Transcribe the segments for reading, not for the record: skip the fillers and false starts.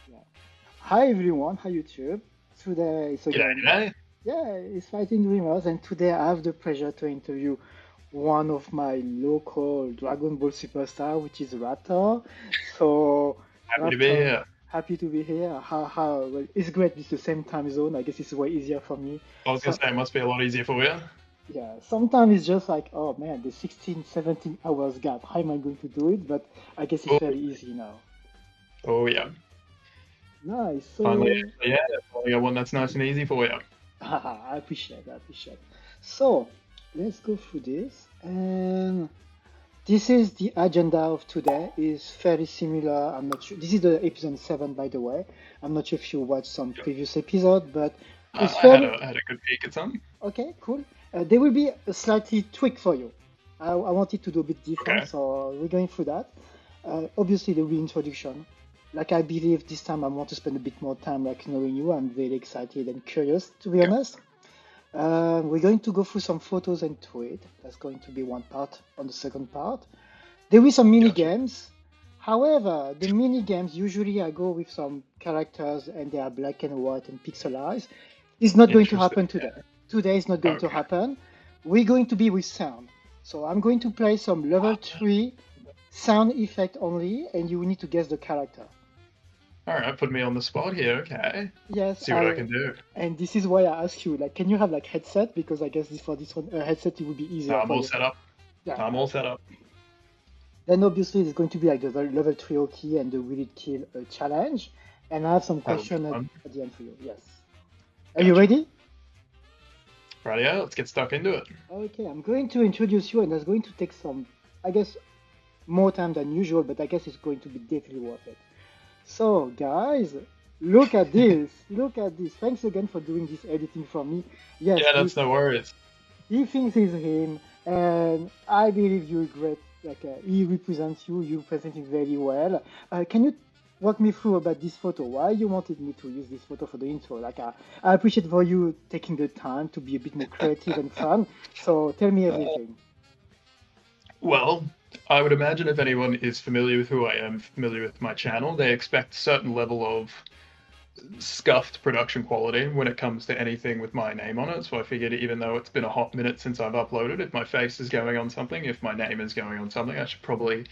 Yeah. Hi everyone, hi YouTube. Today is G'day, again, g'day. yeah, it's Fighting DreamerZ, and today I have the pleasure to interview one of my local Dragon Ball superstar, which is RAPTR. So, Happy to be RAPTR, here. happy to be here. Well, it's great. It's the same time zone. I guess it's way easier for me. I was gonna So, say it must be a lot easier for you. yeah, sometimes it's just like, oh man, the 16, 17 hours gap. How am I going to do it? But I guess it's Oh, fairly easy now. oh yeah. Nice. Finally, So, yeah, finally got one that's nice and easy for you. I appreciate, I appreciate. So let's go through this, and this is the agenda of today. Is fairly similar. I'm not sure. This is the episode 7, by the way. I'm not sure if you watched some Yep. previous episode, but it's I had fairly a good peek at some. okay. Cool. There will be a slightly tweak for you. I wanted to do a bit different, Okay. so we're going through that. Obviously, the reintroduction. Like I believe this time I want to spend a bit more time like knowing you. I'm very excited and curious, to be Okay. honest. We're going to go through some photos and tweet. That's going to be one part. On the second part, there will be some mini Gotcha. games. However, the mini games usually I go with some characters and they are black and white and pixelized. It's not going to Interesting. happen today. Today is not going to Okay. happen. We're going to be with sound. So I'm going to play some level 3 sound effect only, and you will need to guess the character. All right, put me on the spot here. Okay. Yes, See what I can do. and this is why I ask you, like, can you have like headset? Because I guess for this one, headset it would be No, easier I'm for all you. set up. Yeah. I'm all set up. Then obviously there's going to be like the level 3 OKI and the Will It Kill challenge. And I have some That'll be question fun. at the end for you. Yes. Are you Gotcha. ready? Rightio, let's get stuck into it. Okay, I'm going to introduce you, and that's going to take some, I guess, more time than usual, but I guess it's going to be definitely worth it. So, guys, look at this. Look at this. Thanks again for doing this editing for me. Yes, Yeah, that's no worries. he thinks he's him, and I believe you're great. Like he represents you. You present him very well. Can you walk me through about this photo? Why you wanted me to use this photo for the intro? Like I appreciate for you taking the time to be a bit more creative and fun. So tell me Uh, everything. well, I would imagine if anyone is familiar with who I am, familiar with my channel, they expect a certain level of scuffed production quality when it comes to anything with my name on it. So I figured even though it's been a hot minute since I've uploaded, if my face is going on something, if my name is going on something, I should probably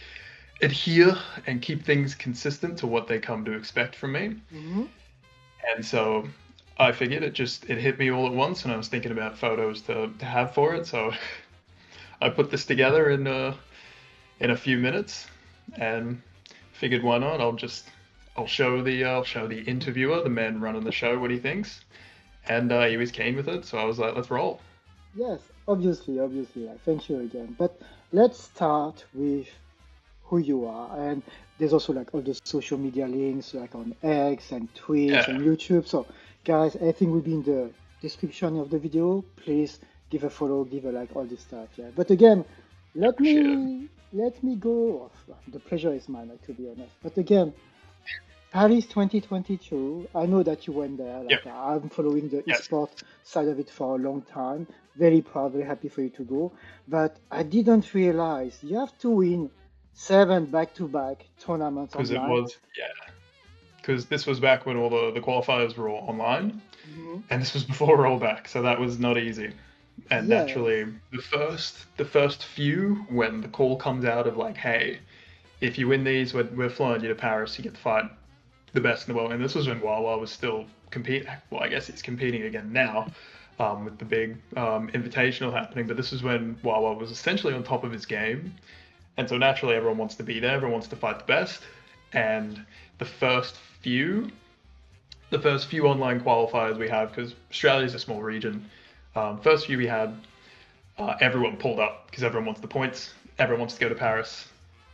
adhere and keep things consistent to what they come to expect from me. Hmm. And so I figured it hit me all at once, and I was thinking about photos to have for it. So I put this together in a few minutes, and figured why not? I'll show the interviewer, the man running the show, what he thinks, and he was keen with it. So I was like, let's roll. Yes, obviously, obviously. Thank you again. But let's start with who you are. And there's also like all the social media links like on X and Twitch and Yeah, YouTube. So guys, everything will be in the description of the video. Please give a follow, give a like, all this stuff. Yeah. But again, I let appreciate it. me go. The pleasure is mine, like, to be honest. But again, Paris 2022. I know that you went there. Yep. Like I'm following the Yes. esport side of it for a long time. Very proud, very happy for you to go. But I didn't realize you have to win 7 back-to-back tournaments Because it online. was because this was back when all the qualifiers were all online, Hmm. and this was before rollback, so that was not easy. And Yes. naturally, the first few, when the call comes out of like, hey, if you win these, we're flying you to Paris. You get to fight the best in the world. And this was when Wawa was still competing. Well, I guess he's competing again now, with the big invitational happening. But this is when Wawa was essentially on top of his game, and so naturally everyone wants to be there. Everyone wants to fight the best. And the first few, the first few online qualifiers we have, because Australia is a small region. First few we had, everyone pulled up because everyone wants the points. Everyone wants to go to Paris.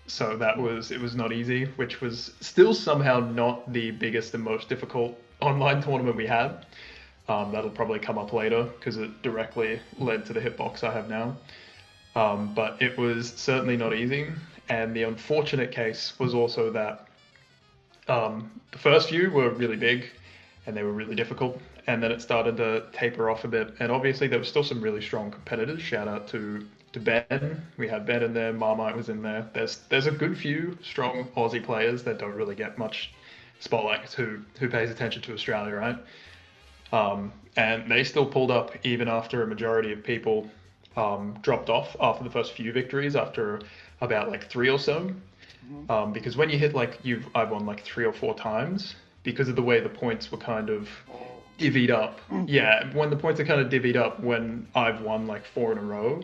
So it was not easy, which was still somehow not the biggest and most difficult online tournament we had. That'll probably come up later because it directly led to the hitbox I have now. But it was certainly not easy. And the unfortunate case was also that the first few were really big and they were really difficult. And then it started to taper off a bit. And obviously, there were still some really strong competitors. Shout out to Ben. We had Ben in there. Marmite was in there. There's a good few strong Aussie players that don't really get much Spotlight, who pays attention to Australia, right? And they still pulled up even after a majority of people dropped off after the first few victories, after about like 3 or so. Mhm. Because when you hit like I've won like 3 or 4 times because of the way the points were kind of Oh, divvied up. yeah, Yeah, when the points are kind of divvied up, when I've won like 4 in a row,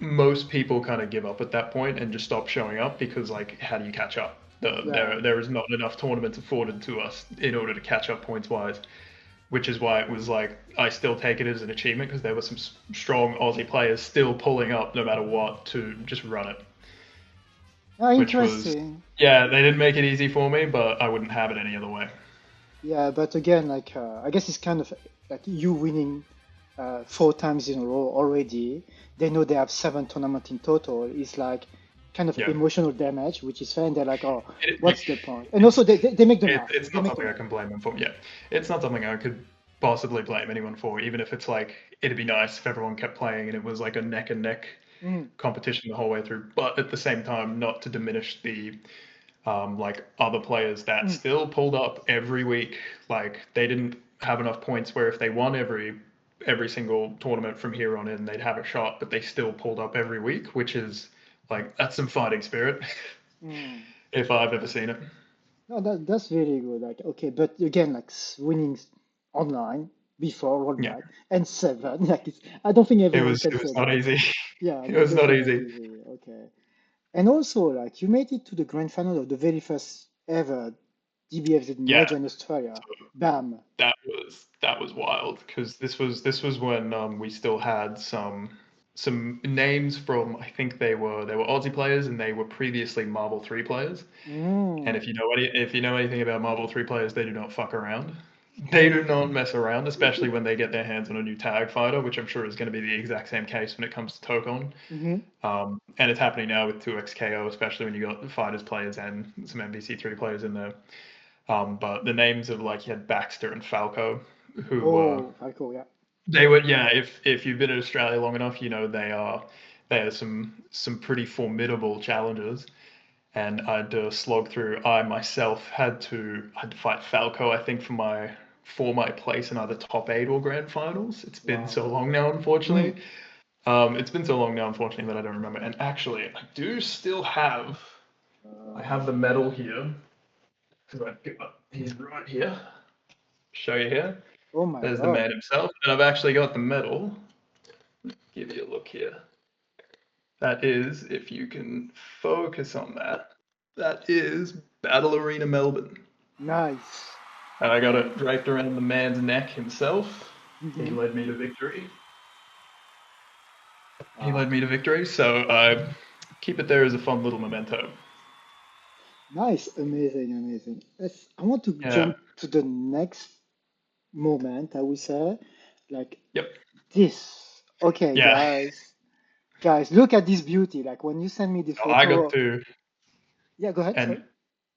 most people kind of give up at that point and just stop showing up because like how do you catch up? yeah. There is not enough tournaments afforded to us in order to catch up points wise, which is why it was like I still take it as an achievement because there were some strong Aussie players still pulling up no matter what to just run it, Oh, which was interesting. yeah, they didn't make it easy for me, but I wouldn't have it any other way. Yeah, but again, like I guess it's kind of like you winning 4 times in a row already. They know they have 7 tournaments in total. It's like kind of Yeah, emotional damage, which is fair. And they're like, oh, like what's the point? And also they make the math. it's They not make the something I math. can blame them for. Yeah, it's not something I could possibly blame anyone for, even if it's like it'd be nice if everyone kept playing and it was like a neck and neck Mm, competition the whole way through. But at the same time, not to diminish the like other players that mm. still pulled up every week. Like they didn't have enough points where if they won every single tournament from here on in, they'd have a shot, but they still pulled up every week, which is like that's some fighting spirit Mm. if I've ever seen it. No, that's really good. Like, okay, but again, like winning online before Yeah, worldwide and 7, like I don't think everyone can it say was not that. easy. Yeah, It was not definitely not easy. easy. Okay. And also, like, you made it to the grand final of the very first ever DBFZ Yeah, major in Australia. Bam. that was wild because this was when we still had some names from I think they were Aussie players and they were previously Marvel 3 players. And Mm. if you know anything about Marvel 3 players, they do not fuck around. They do not mess around, especially when they get their hands on a new tag fighter, which I'm sure is going to be the exact same case when it comes to Tokon. Hmm. And it's happening now with 2XKO, especially when you got fighters players and some MBC3 players in there. But the names of like you had Baxter and Falco, who were Oh, Falco, yeah. they were yeah. If you've been in Australia long enough, you know they are some pretty formidable challengers. And I'd slog through. I myself had to fight Falco. I think for my place in either top 8 or grand finals. It's been Wow. so long now, unfortunately. Mm. It's been so long now, unfortunately, that I don't remember. And actually, I do still have. I have the medal here because I've got. He's right here. Show you here. Oh my There's the God. man himself, and I've actually got the medal. Give you a look here. That is, if you can focus on that, that is Battle Arena Melbourne. Nice. And I got it draped around the man's neck himself. He Hmm. led me to victory. He led Wow. me to victory, so I keep it there as a fun little memento. Nice. Amazing. Amazing. I want to Yeah. jump to the next moment, I would say. Like Yep. this. Okay, Yeah. guys. Guys, look at this beauty. Like when you send me the I got photo. to, Yeah, go ahead. and Sorry.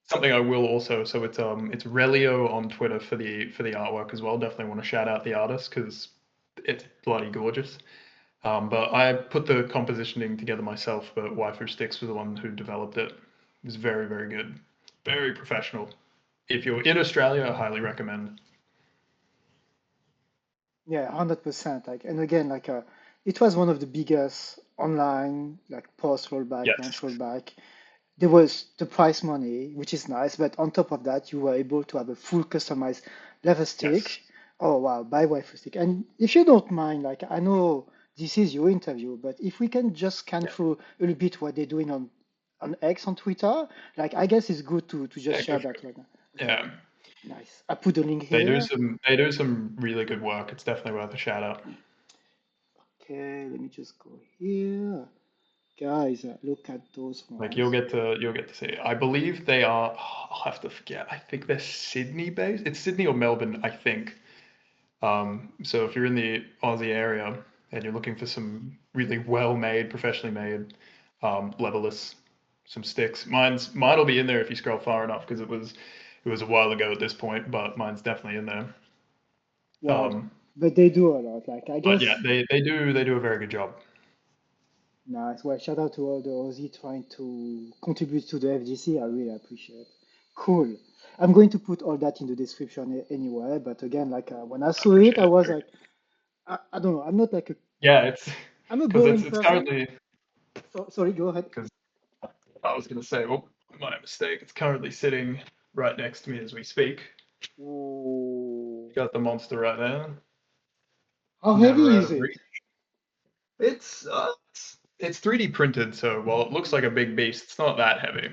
something I will also. So it's Relio on Twitter for the artwork as well. Definitely want to shout out the artist because it's bloody gorgeous. But I put the compositioning together myself, but Waifu Sticks was the one who developed it. It was very, very good. Very professional. If you're in Australia, I highly recommend. Yeah, 100%. Like, and again, like, it was one of the biggest online, like, post rollback, launch Yes. rollback. There was the price money, which is nice, but on top of that, you were able to have a full customized level Yes. stick. Oh wow, by waifu stick. And if you don't mind, like, I know this is your interview, but if we can just scan Yeah. through a little bit what they're doing on X on Twitter, like, I guess it's good to just Yeah, go share for that it. right now. Okay, Yeah. nice. I put the link here. They do some really good work. It's definitely worth a shout out. Okay, let me just go here. Guys, look at those Like ones. you'll get to see. I believe they are. I'll have to forget. I think they're Sydney based. It's Sydney or Melbourne, I think. So if you're in the Aussie area and you're looking for some really well made, professionally made levelers, some sticks, mine'll be in there if you scroll far enough because it was a while ago at this point, but mine's definitely in there. Wow, Um, but they do a lot. Like, I but yeah, guess. they do a very good job. Nice. Well, shout out to all the Aussie trying to contribute to the FGC. I really appreciate. Cool. I'm going to put all that in the description anyway. But again, when I I saw it, appreciate I it. was like, I don't know. I'm not like a. Yeah, it's I'm a because boring it's person. currently So sorry, go ahead. because I was gonna say, well, my mistake. It's currently sitting right next to me as we speak. Ooh. Got the monster right there. How Never heavy out is of it? reach. It's 3D printed, so while it looks like a big beast, it's not that heavy.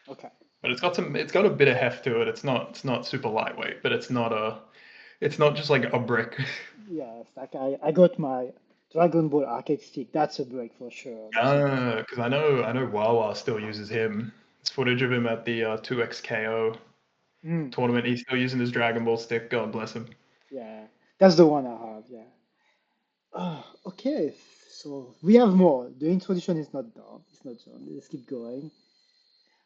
Okay. But it's got a bit of heft to it. It's not super lightweight, but it's not just like a brick. Yes, like I got my Dragon Ball arcade stick. That's a break for sure. That's a break. Because I know Wawa still uses him. It's footage of him at the 2XKO Mm, tournament. He's still using his Dragon Ball stick. God bless him. yeah, that's the one I have. Yeah. Okay, so we have more. The introduction is not done. It's not done. Let's keep going.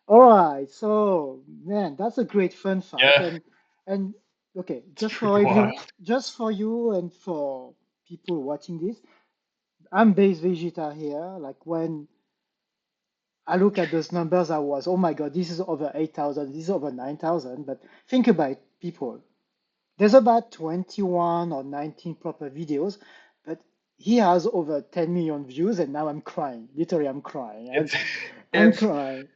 All right. So, man, that's a great fun fact. Yeah, And okay, it's pretty wild. just for you and for people watching this, I'm base Vegeta here. Like when I look at those numbers, I was, oh my God, this is over 8,000, this is over 9,000. But think about it, people. There's about 21 or 19 proper videos, but he has over 10 million views, and now I'm crying. Literally, I'm crying. It's I'm it's crying.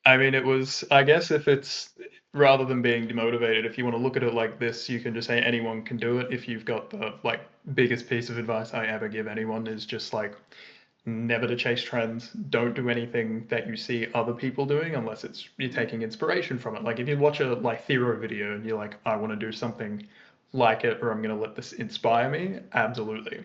I mean, it was, I guess if it's rather than being demotivated, if you want to look at it like this, you can just say anyone can do it. If you've got the like biggest piece of advice I ever give anyone is just like never to chase trends. Don't do anything that you see other people doing unless it's you're taking inspiration from it. Like if you watch a like Thero video and you're like, I want to do something like it or I'm gonna let this inspire me, absolutely.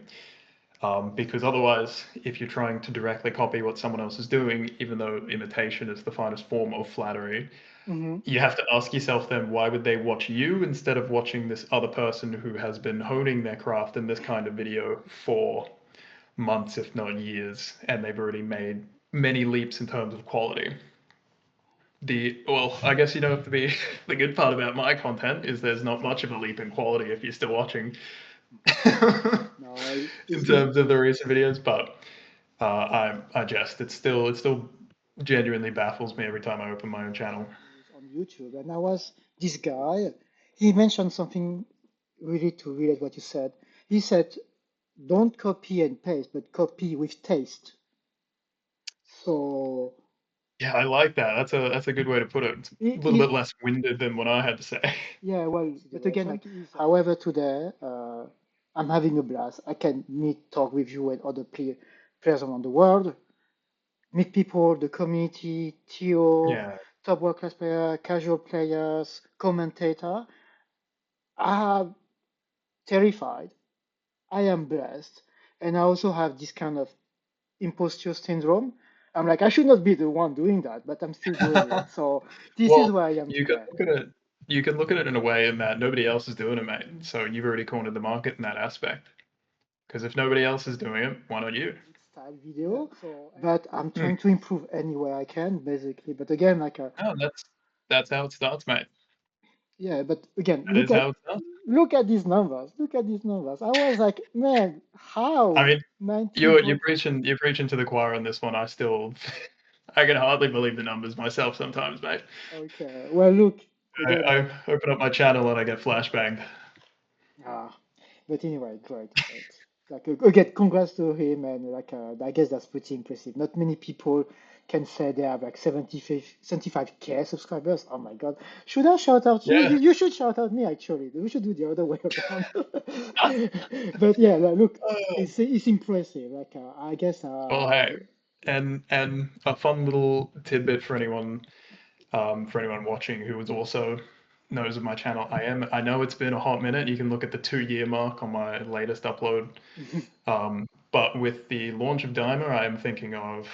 Because otherwise, if you're trying to directly copy what someone else is doing, even though imitation is the finest form of flattery, Hmm. you have to ask yourself then why would they watch you instead of watching this other person who has been honing their craft in this kind of video for months, if not years, and they've already made many leaps in terms of quality. Well, I guess you know to be the good part about my content is there's not much of a leap in quality if you're still watching No, in it, terms of the recent videos, but I jest. It still genuinely baffles me every time I open my own channel. on YouTube, and I was this guy. He mentioned something really to relate what you said. He said, "Don't copy and paste, but copy with taste." So, Yeah, I like that. That's a good way to put it. It's a little bit he, less winded than what I had to say. yeah, well, but again, however, today I'm having a blast. I can meet, talk with you and other players around the world, meet people, the community, TO, Yeah, top world class player, casual players, commentator. I'm terrified. I am blessed, and I also have this kind of imposter syndrome. I'm like, I should not be the one doing that, but I'm still doing it. So this is well, where I am you can today. look at it. You can look at it in a way in that nobody else is doing it, mate. So you've already cornered the market in that aspect. Because if nobody else is doing it, why not you? Style video, but I'm Hmm. trying to improve any way I can, basically. But again, No, that's how it starts, mate. yeah, but again, That is how it starts. look at these numbers. Look at these numbers. I was like, man, I how mean, 19 you're point? preaching to the choir on this one. I still I can hardly believe the numbers myself sometimes, mate. Okay, well, look again, I open up my channel and I get flashbanged. ah, but anyway, great, great. Again, congrats to him, and I guess that's pretty impressive. Not many people can say they have like 75K subscribers. Oh my God. Should I shout out you? Yeah. You should shout out me, actually. We should do the other way around. But yeah, like, look, it's impressive. I guess, Well, hey, and a fun little tidbit for anyone watching who is also knows of my channel. I know it's been a hot minute. You can look at the 2 year mark on my latest upload. But with the launch of Dimer, I am thinking of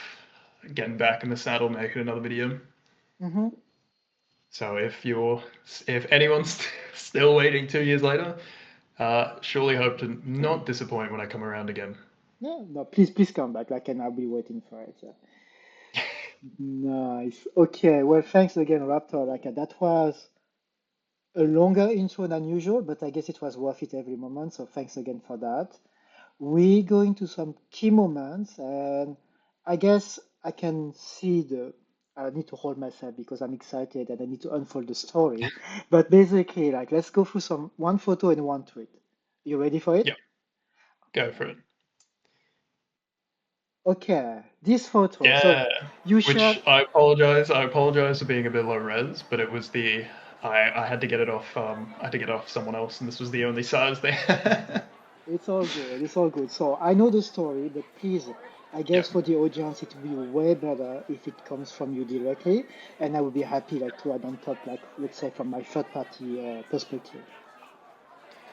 getting back in the saddle, making another video. Mhm. So if anyone's still waiting 2 years later, surely hope to not disappoint when I come around again. No, no, please come back. And I'll be waiting for it. Yeah. Nice. Okay. Well, thanks again, Raptor. That was a longer intro than usual, but I guess it was worth it every moment. So thanks again for that. We go into some key moments, and I guess I can see the I need to hold myself because I'm excited and I need to unfold the story. But basically, like, let's go through some one photo and one tweet. You ready for it? Yeah, go for it. Okay, this photo. So Yeah, you shared. which I apologize. I apologize for being a bit low res, but it was the I had to get it off. I had to get it off someone else, and this was the only size they had. It's all good. It's all good. So I know the story, but please, I Yeah, guess for the audience, it will be way better if it comes from you directly, and I would be happy like to add on top, like let's say from my third party perspective.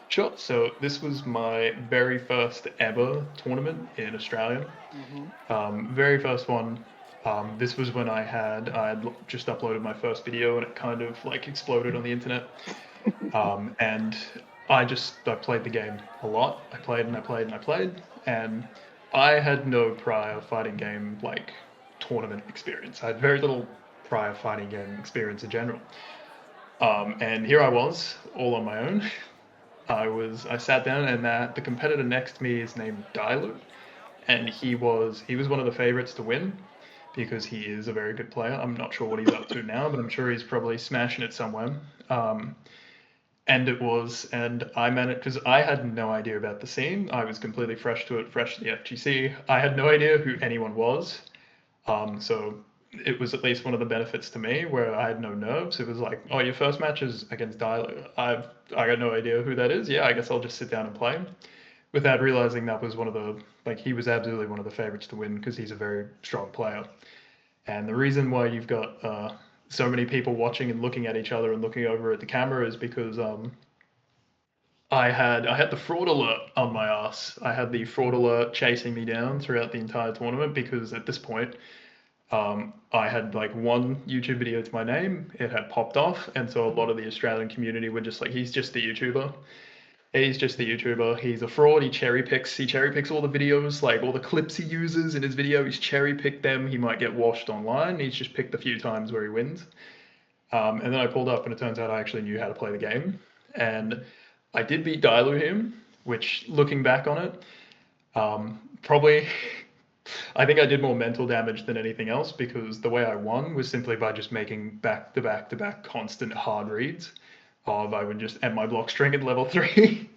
sure. So this was my very first ever tournament in Australia. Hmm. Very first one. This was when I had just uploaded my first video, and it kind of like exploded on the internet. And I played the game a lot. I played and I played and I played, and I had no prior fighting game like tournament experience. I had very little prior fighting game experience in general. And here I was, all on my own. I sat down, and the competitor next to me is named Dailu, and he was one of the favorites to win because he is a very good player. I'm not sure what he's up to now, but I'm sure he's probably smashing it somewhere. Um, and I managed because I had no idea about the scene. I was completely fresh to it, fresh to the FGC. I had no idea who anyone was. So it was at least one of the benefits to me where I had no nerves. It was like, oh, your first match is against Dylo. I got no idea who that is. Yeah, I guess I'll just sit down and play, without realizing that was one of the like he was absolutely one of the favorites to win because he's a very strong player. And the reason why you've got so many people watching and looking at each other and looking over at the camera is because I had the fraud alert on my ass. I had the fraud alert chasing me down throughout the entire tournament because at this point, I had like one YouTube video to my name. It had popped off, and so a lot of the Australian community were just like, "He's just the YouTuber. He's just the YouTuber. He's a fraud. He cherry picks. He cherry picks all the videos, like all the clips he uses in his video. He's cherry picked them. He might get washed online. He's just picked a few times where he wins." And then I pulled up, and it turns out I actually knew how to play the game, and I did beat Dailu him, which looking back on it, probably I think I did more mental damage than anything else because the way I won was simply by just making back to back to back constant hard reads. Of I would just end my block string at level 3,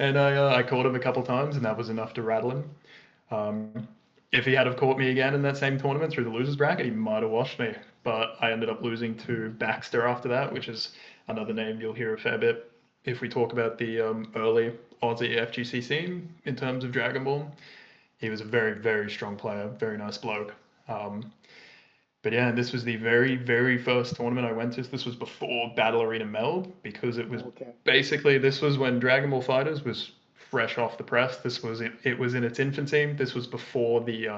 and I caught him a couple times, and that was enough to rattle him. If he had have caught me again in that same tournament through the losers bracket, he might have washed me. But I ended up losing to Baxter after that, which is another name you'll hear a fair bit if we talk about the early Aussie FGC scene in terms of Dragon Ball. He was a very, very strong player, very nice bloke. Um, but yeah, and this was the very, very first tournament I went to. This was before Battle Arena Meld because it was Okay. basically this was when Dragon Ball Fighters was fresh off the press. It was in its infancy. This was before the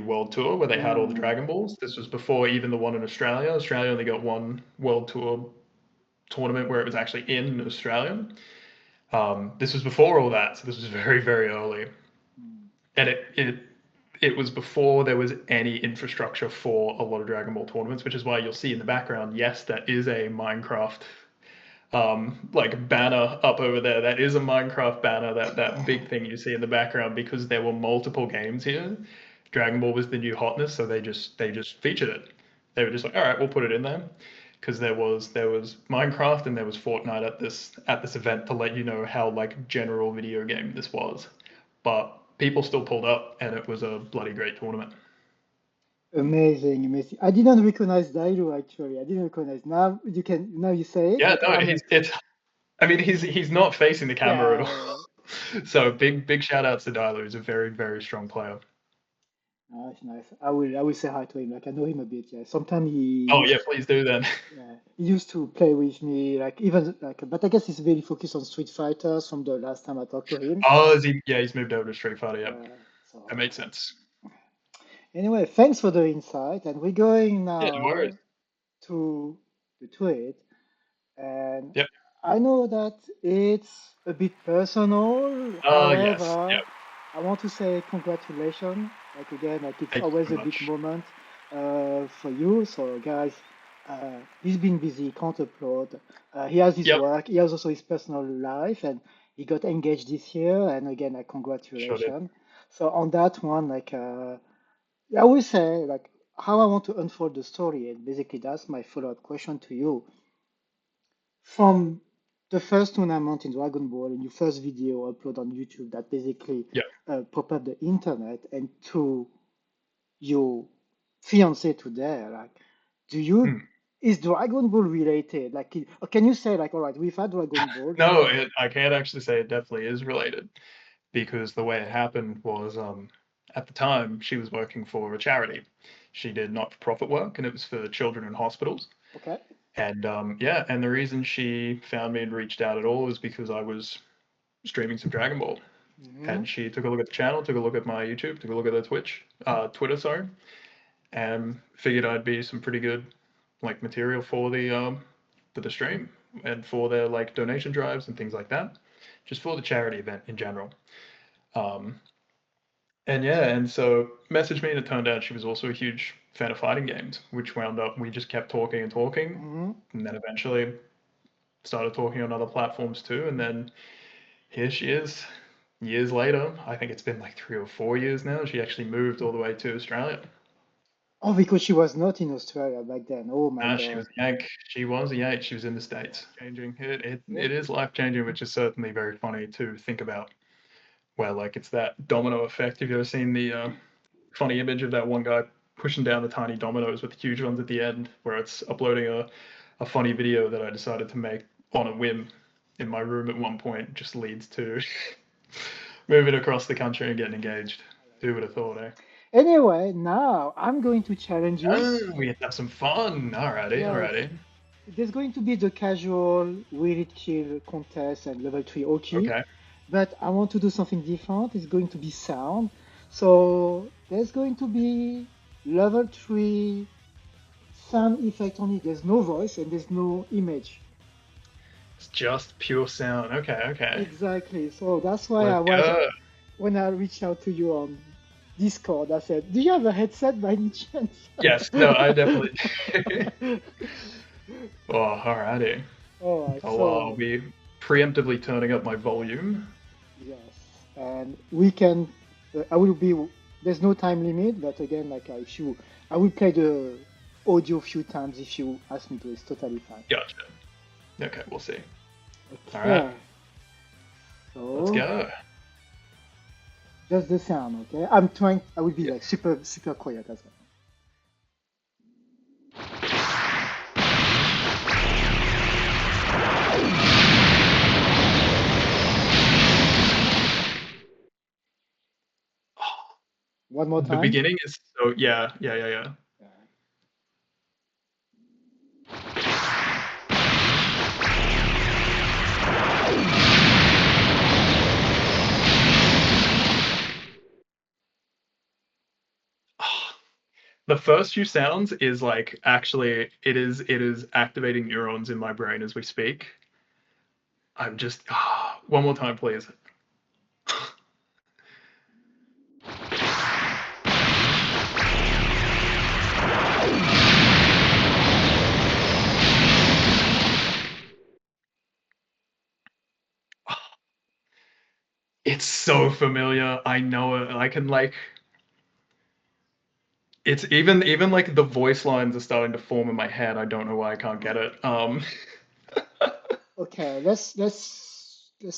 World Tour where they had all the Mm. Dragon Balls. This was before even the one in Australia. Australia only got one World Tour tournament where it was actually in Australia. This was before all that, so this was very, very early, Mm. and it was before there was any infrastructure for a lot of Dragon Ball tournaments, which is why you'll see in the background, yes, that is a Minecraft like banner up over there. That is a Minecraft banner. That big thing you see in the background because there were multiple games here. Dragon Ball was the new hotness, so they just featured it. They were just like, all right, we'll put it in there because there was Minecraft and there was Fortnite at this event to let you know how like general video game this was. But people still pulled up, and it was a bloody great tournament. Amazing, amazing. I didn't recognize Dairu actually. I didn't recognize. Now you say it, Yeah, like no, I'm it's. I mean, he's not facing the camera at yeah. all. So big shout outs to Dylo. He's a very very strong player. Nice, nice. I will say hi to him. Like I know him a bit. Yeah. Sometimes Oh he yeah, please do then. yeah, he used to play with me. Like even like, but I guess he's very focused on Street Fighters from the last time I talked to him. Oh, is he? Yeah, he's moved over to Street Fighter. Yeah, Yeah. that So makes sense. anyway, thanks for the insight, and we're going Yeah, no worries. now to the tweet. And Yep. I know that it's a bit personal. Yes. However, Yep. I want to say congratulations. Like again, like it's Thank you always so a big much. moment for you. So guys, he's been busy, can't upload. He has his Yep. work. He has also his personal life, and he got engaged this year. And again, like Sure did. congratulations. So on that one, like I will say, like how I want to unfold the story, and basically that's my follow-up question to you. From the first tournament in Dragon Ball and your first video upload on YouTube that basically Yeah. pop up the internet, and to your fiance today, like, do you Hmm. is Dragon Ball related? Like, can you say like, all right, we've had Dragon Ball. No, I can't actually say it definitely is related because the way it happened was at the time she was working for a charity. She did not-for-profit work and it was for children in hospitals. Okay. And yeah, and the reason she found me and reached out at all is because I was streaming some Dragon Ball. Hmm. And she took a look at the channel, took a look at my YouTube, took a look at the Twitter, sorry, and figured I'd be some pretty good like material for the stream and for their like donation drives and things like that, just for the charity event in general. Um, and yeah, and so messaged me, and it turned out she was also a huge fan of fighting games, which wound up we just kept talking and talking, Hmm. and then eventually started talking on other platforms too, and then here she is. Years later, I think it's been like 3 or 4 years now. She actually moved all the way to Australia. Oh, because she was not in Australia back then. Oh my She God. was a Yank. She was a Yank. She was in the States. Changing. Yeah. It is life changing, which is certainly very funny to think about. Where like it's that domino effect. Have you ever seen the funny image of that one guy pushing down the tiny dominoes with the huge ones at the end, where it's uploading a funny video that I decided to make on a whim in my room at one point, just leads to moving across the country and getting engaged. Who would have thought, eh? Anyway, now I'm going to challenge you. Oh, we get to have some fun. Alrighty, Yes, alrighty. there's going to be the casual will it kill contest and level 3 OK, Okay. but I want to do something different. It's going to be sound. So there's going to be level 3 sound effect only. There's no voice and there's no image. It's just pure sound. Okay, okay. Exactly. So that's why I Let's was, go. when I reached out to you on Discord, I said, do you have a headset by any chance? Yes, no, I definitely. Oh, alrighty. All right. I'll So be preemptively turning up my volume. yes, and we can. I will be. There's no time limit, but again, like if you, I will play the audio a few times if you ask me to. It's totally fine. Gotcha. Okay, we'll see. Alright, Okay. let's So go. just the sound. Okay. I'm trying. I will be Yeah. like super quiet as well. One more The time. beginning is so yeah. Yeah. The first few sounds is like actually it is activating neurons in my brain as we speak. I'm just one more time, please. It's so familiar. I know it. I can like it's even like the voice lines are starting to form in my head. I don't know why I can't get it. Okay. Let's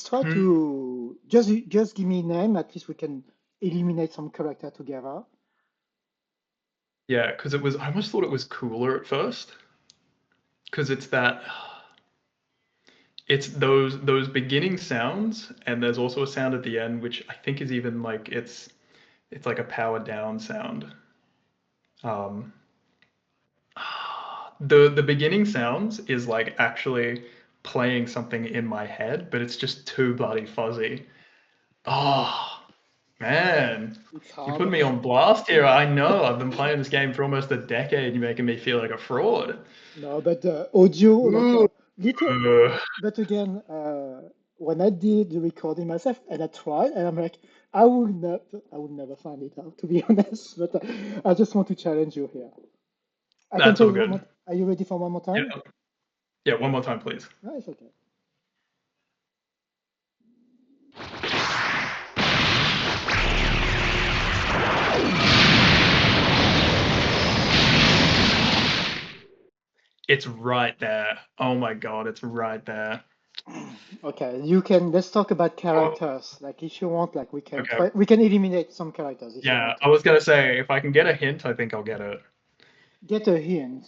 try to just give me a name. At least we can eliminate some character together. Yeah, because it was I almost thought it was cooler at first. Because it's those beginning sounds, and there's also a sound at the end, which I think is even like it's like a powered down sound. Um, the beginning sounds is like actually playing something in my head, but it's just too bloody fuzzy. Oh man, It's you put hard. me on blast here. I know I've been playing this game for almost a decade. You're making me feel like a fraud. No, but the audio, like Ooh. little, but again, when I did the recording myself and I tried, and I'm like, I would never find it out, to be honest. But I just want to challenge you here. I can That's tell all you one more. good. Are you ready for one more Yeah, time? yeah. One more time, please. No, it's okay. It's right there. Oh my god, it's right there. Okay, let's talk about characters. Like if you want, like Okay. we can eliminate some characters if you Yeah, want to. I was gonna say if I can get a hint, I think I'll get it. Get a hint.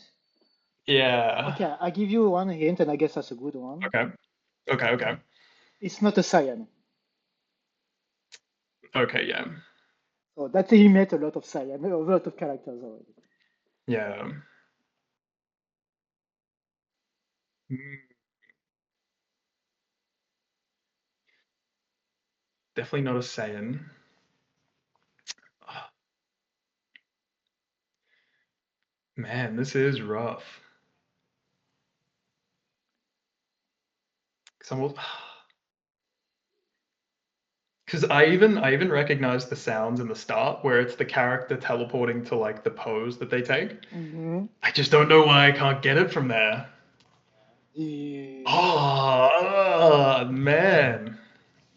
Yeah. Okay, I give you one hint, and I guess that's a good one. Okay. Okay. Okay. It's not a Saiyan. Okay. Yeah. So that eliminates a lot of Saiyan, a lot of characters already. Yeah. Mm, definitely not a Saiyan. Ah, man, this is rough. Because I even recognize the sounds in the start where it's the character teleporting to like the pose that they take. Mm-hmm. I just don't know why I can't get it from there. Oh, man.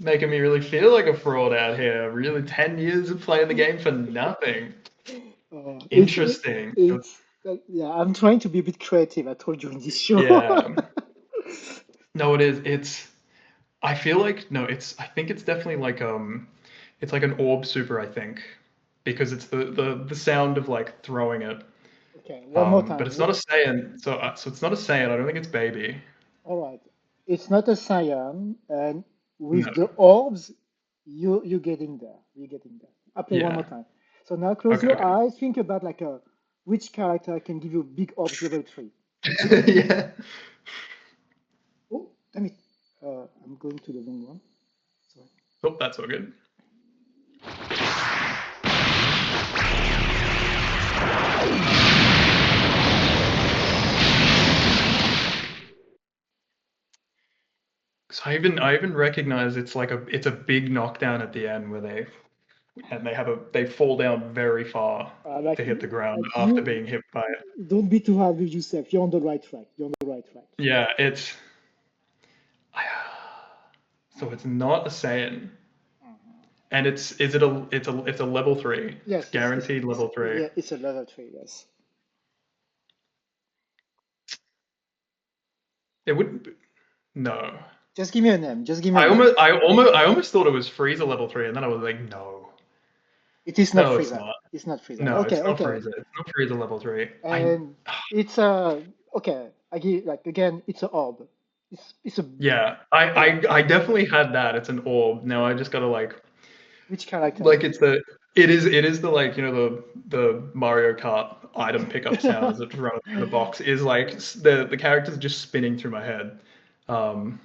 Making me really feel like a fraud out here. Really, 10 years of playing the game for nothing. Uh, it's Interesting. it's yeah. I'm trying to be a bit creative. I told you in this show. Yeah. No, it is. I feel like no, I think it's definitely like it's like an orb super, I think. Because it's the sound of like throwing it. Okay, one more time. But it's not a Saiyan, so it's not a Saiyan. I don't think it's baby. All right. It's not a Saiyan, and No. with the orbs, you're getting there. You're getting there. I'll play one more Yeah. time. So now close Okay, your okay. eyes. Think about like a which character can give you big orbs level 3. Yeah. Oh, damn it. I'm going to the wrong one. Sorry. Oh, that's all good. So I even recognize it's a big knockdown at the end where they fall down very far Like to hit the ground like after you being hit by it. don't be too hard with yourself. You're on the right track. You're on the right track. Yeah, so it's not a Saiyan. And it's a level 3. It's Yes, guaranteed level 3. yeah, it's a level 3. Yes. It wouldn't be, no. Just give me a name. Just give me a I name. almost I almost I almost thought it was Frieza level 3 and then I was like, no. It is not No, it's Frieza. not. It's not Frieza. No, Okay, it's not okay. Frieza. It's not Frieza level 3. And it's okay. I give like again, it's a orb. It's a Yeah, I, yeah. I definitely had that. It's an orb. Now I just gotta Which character? like it is the like the Mario Kart item pickup sound as it runs through the box is like the characters just spinning through my head. Um,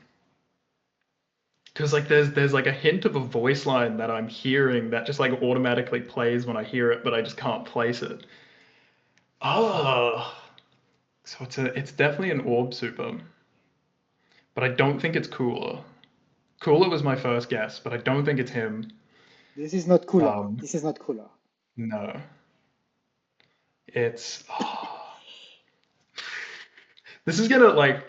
because like there's like a hint of a voice line that I'm hearing that just like automatically plays when I hear it, but I just can't place it. Oh, so it's definitely an orb super, but I don't think it's Cooler. Cooler was my first guess, but I don't think it's him. This is not cooler. Um, This is not cooler. no, it's. This is gonna like.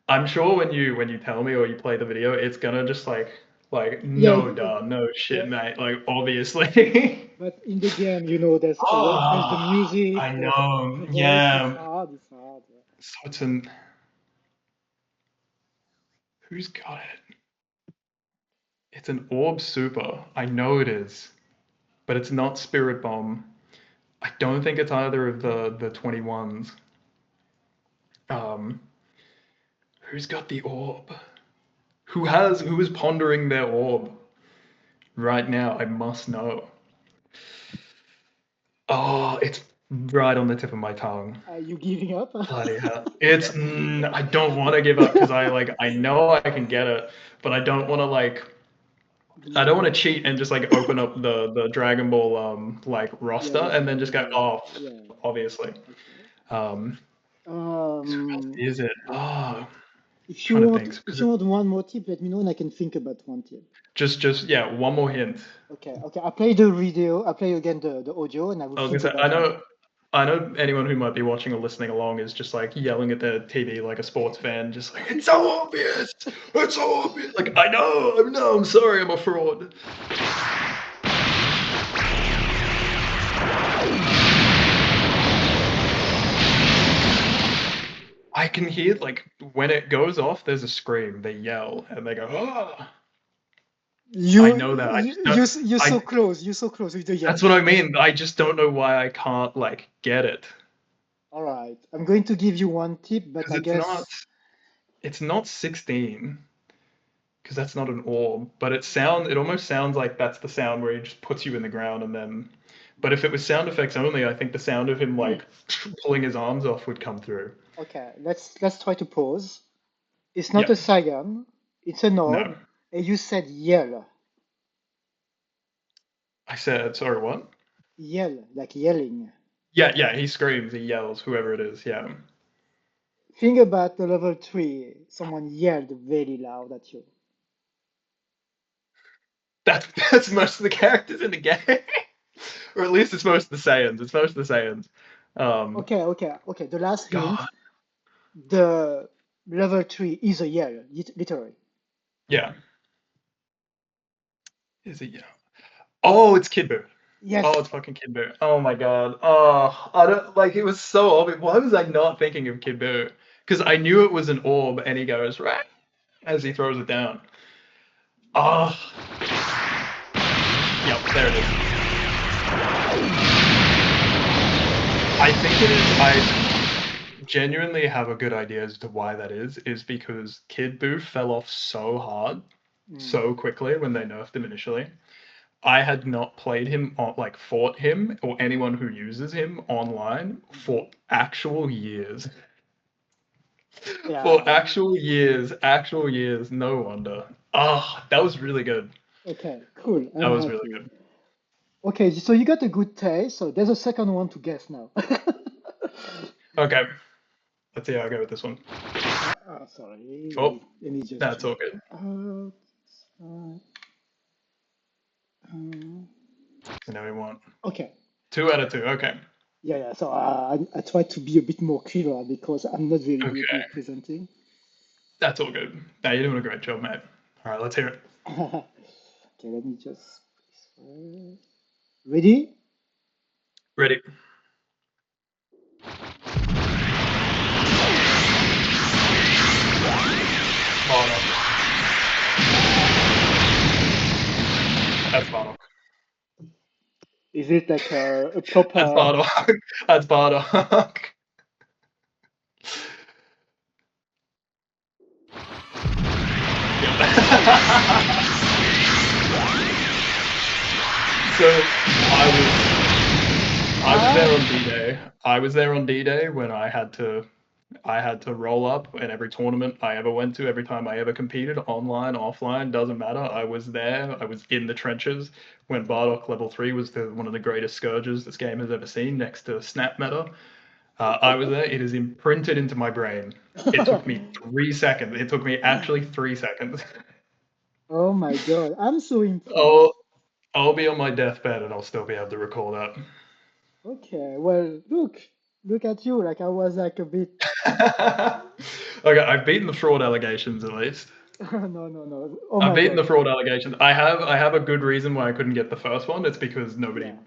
I'm sure when you tell me or you play the video, it's gonna just like Yeah, no duh, no yeah. shit, mate. Like obviously. But in the game, there's the Oh, music, I there's know. the voice. It's Yeah. hard. It's hard. Yeah. So it's an. Who's got it? It's an orb super. I know it is, but it's not Spirit Bomb. I don't think it's either of the 21s. Um, who's got the orb? Who is pondering their orb right now? I must know. Oh, it's right on the tip of my tongue. Are you giving up? Bloody hell. I don't want to give up because I know I can get it, but I don't want to I don't want to cheat and just like open up the Dragon Ball like roster Yeah, and then just go, oh, yeah. obviously. Okay. Um, so who else Um, is it? Oh, if you trying to want, think if because you want one more tip, let me know and I can think about one tip. just yeah, one more hint. Okay, okay. I play the video. I play again the audio, and I will I was gonna think say about one. I know anyone who might be watching or listening along is just like yelling at their TV like a sports fan, just like it's so obvious, it's so obvious. Like I know, I'm sorry, I'm a fraud. I can hear, like, when it goes off, there's a scream. They yell and they go, oh. I know that. I just don't. You're so I. close. You're so close with the That's yells. what I mean. I just don't know why I can't like get it All right. I'm going to give you one tip, but because I it's not. guess It's not 16 because that's not an orb. But it sound. It almost sounds like that's the sound where he just puts you in the ground and then. But if it was sound effects only, I think the sound of him like pulling his arms off would come through. okay. Let's try to pause. It's not a Yep. Saiyan. It's an No. orb. And you said yell. I said sorry. What? Yell, like yelling. Yeah. Yeah. He screams. He yells. Whoever it is. Yeah. Think about the level 3. Someone yelled very loud at you. That's most of the characters in the game. Or at least it's most of the Saiyans. It's most of the Saiyans. Um, Okay. The last hint. God, The level 3 is a yell, literally. yeah. Is it? Yeah. Oh, it's Kid Buu. Yes. Oh, it's fucking Kid Buu. Oh my God. Oh, I don't like. It was so obvious. Why was I not thinking of Kid Buu? Because I knew it was an orb, and he goes right as he throws it down. Oh, yep. There it is. I think it is. I genuinely have a good idea as to why that is because Kid Buu fell off so hard, Mm. so quickly when they nerfed him initially. I had not played him on, like, fought him or anyone who uses him online for actual years. For Yeah. actual years. No wonder. Ah, that was really good. Okay, cool. That I'm was really happy. good. Okay, so you got a good taste. So there's a second one to guess now. Okay, let's see how I go with this one. Sorry. Oh, Let me just that's check. all good. Uh, uh, So now we want okay. 2 out of 2. Okay. Yeah. So I try to be a bit more clearer because I'm not very good Okay. with presenting. That's all good. Now you're doing a great job, mate. All right, let's hear it. Okay, let me just. Ready? Ready? Bardock. That's Bardock. Is it like a That's proper? Bardock. That's Bardock. So I was there on D-Day. I was there on D-Day when I had to roll up in every tournament I ever went to, every time I ever competed, online, offline, doesn't matter. I was there. I was in the trenches when Bardock level 3 was one of the greatest scourges this game has ever seen, next to Snap Meta. I was there. It is imprinted into my brain. It took me 3 seconds. It took me actually 3 seconds. Oh my God, I'm so Oh, impressed. I'll be on my deathbed and I'll still be able to recall that. Okay, well, look at you. Like I was like a bit. Okay, I've beaten the fraud allegations at least. No. Oh I've my beaten God. the fraud allegations. I have a good reason why I couldn't get the first one. It's because Yeah.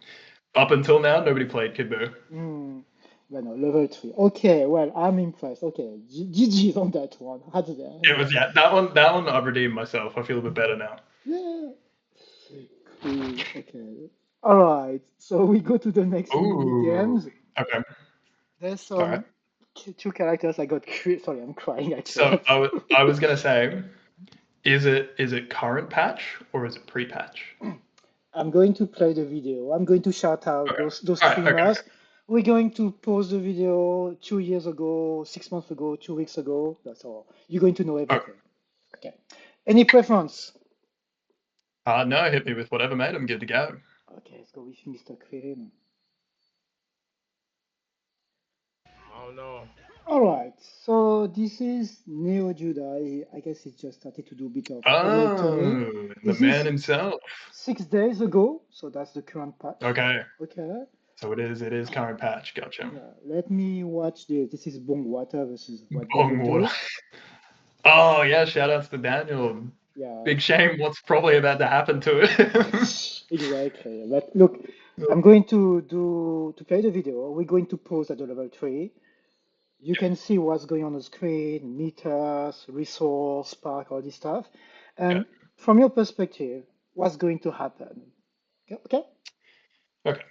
up until now, nobody played Kid Buu. Hmm. But no, level 3. Okay, well, I'm impressed. Okay, GG's on that one. Hands down. It was, yeah, that one I've redeemed myself. I feel a bit better now. Yeah. Cool. Okay. All right. So we go to the next mini Ooh. games. Okay. There's All right. some two characters I got. Sorry, I'm crying So actually. I was gonna say, is it current patch or is it pre-patch? I'm going to play the video. I'm going to shout out Okay. those All right. Okay. streamers. We're going to pause the video 2 years ago, 6 months ago, 2 weeks ago. That's all. You're going to know Okay. everything. Okay. Any preference? No, hit me with whatever, mate. I'm good to go. Okay, let's go with Mr. Quirin. Oh no. All right. So this is Neo Judah. I guess he just started to do a bit of commentating. Oh, the This man is himself. 6 days ago. So that's the current patch. Okay. Okay. So it is current patch. Gotcha. Yeah. Let me watch this. This is Bong Water versus what Bong Devil water. do. Oh yeah, shout outs to Daniel. Yeah. Big shame what's probably about to happen to him. Exactly. But look, I'm going to play the video. We're going to pause at the level 3. you can see what's going on the screen, meters, resource, spark, all this stuff. Yeah. And from your perspective, what's going to happen? Okay? Okay.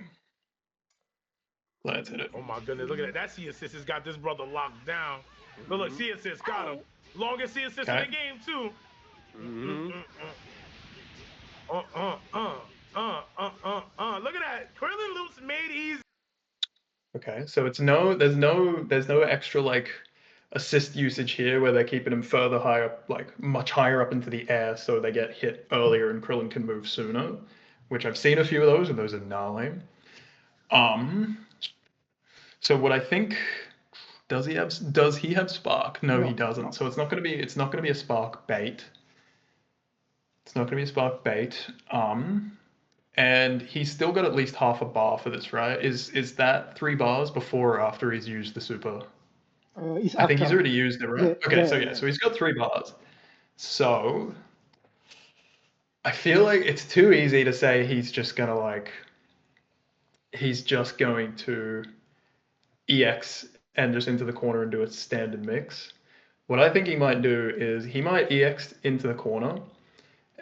Let's hit it. Oh my goodness, look at that. That C assist has got this brother locked down. Look, C assist got him. Longest C assist in the game, too. Look at that. Krillin loops made easy. Okay, so there's no extra like assist usage here where they're keeping him further high up, like much higher up into the air, so they get hit earlier and Krillin can move sooner, which I've seen a few of those, and those are gnarly. So what I think, does he have spark? No, he doesn't. No. So it's not gonna be a spark bait. It's not gonna be a spark bait. And he's still got at least half a bar for this, right? Is that 3 bars before or after he's used the super? I think he's already used it, right? Yeah, Okay, so he's got 3 bars. So I feel like it's too easy to say he's just going to EX and just into the corner and do a standard mix. What I think he might do is he might EX into the corner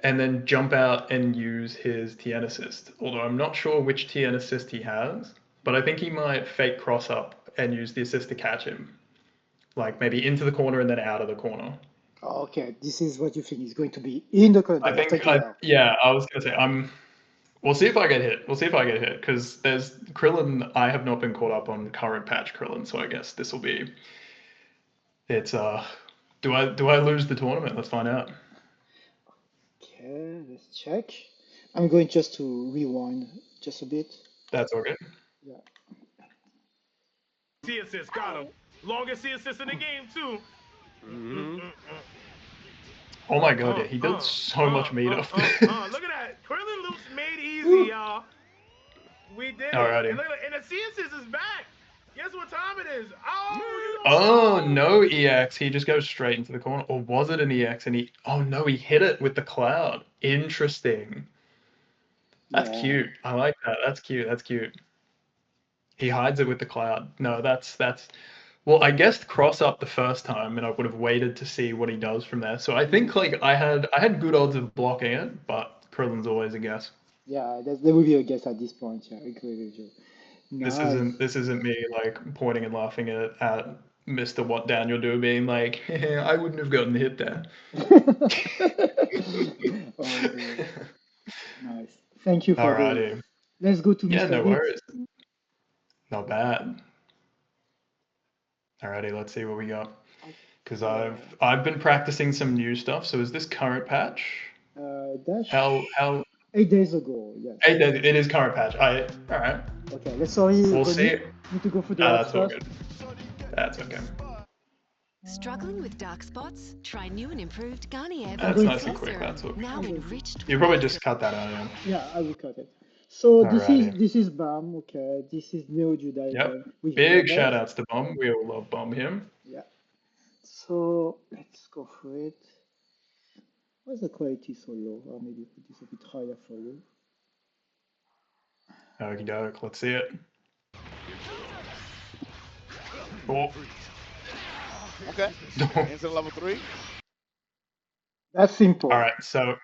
and then jump out and use his TN assist. Although I'm not sure which TN assist he has, but I think he might fake cross up and use the assist to catch him. Like maybe into the corner and then out of the corner. Okay, this is what you think is going to be in the corner. I was gonna say we'll see if I get hit. Because there's Krillin. I have not been caught up on current patch Krillin, so I guess this will be. It's do I lose the tournament? Let's find out. Okay, let's check. I'm going just to rewind just a bit. That's all good. Yeah. C assist got him. Longest C assist in the game, too. Oh my god, yeah, he did so much meat off this. Look at that. Krillin loops made easy, y'all. We did it. Alrighty. And, and the C assist is back. Guess what time it is? Oh, no EX. He just goes straight into the corner. Or was it an EX? And oh no, he hit it with the cloud. Interesting. That's cute. I like that. That's cute. He hides it with the cloud. No, that's. Well, I guessed cross up the first time, and I would have waited to see what he does from there. So I think like I had good odds of blocking it, but Krillin's always a guess. Yeah, there will be a guess at this point. Yeah, I agree with you. Nice. Nice. This isn't me like pointing and laughing at Mr. What Daniel do, being like, I wouldn't have gotten hit there. Okay. Nice. Thank you for Alrighty. Let's go to Yeah, Mr. no Beat. worries. Not bad. Alrighty, let's see what we got. Because I've been practicing some new stuff. So is this current patch? Dash. How 8 days ago, yes. 8 days. It is current patch. All right. Okay, let's sorry. We'll see. Need to go for the That's all first. good. That's okay. Struggling with dark spots? Try new and improved Garnier. That's nice and quick. That's all good. Now enriched. You probably just cut that out, yeah. Yeah, I will cut it. So Alrighty. this is Bam. Okay, this is Neo Jedi. Yep. Big shout outs to Bomb. We all love Bomb here. Yeah. So let's go for it. Why is the quality so low? Or maybe put this a bit higher for you. Okie doke. Let's see it. Oh. Okay. Into level 3. That's simple. All right. So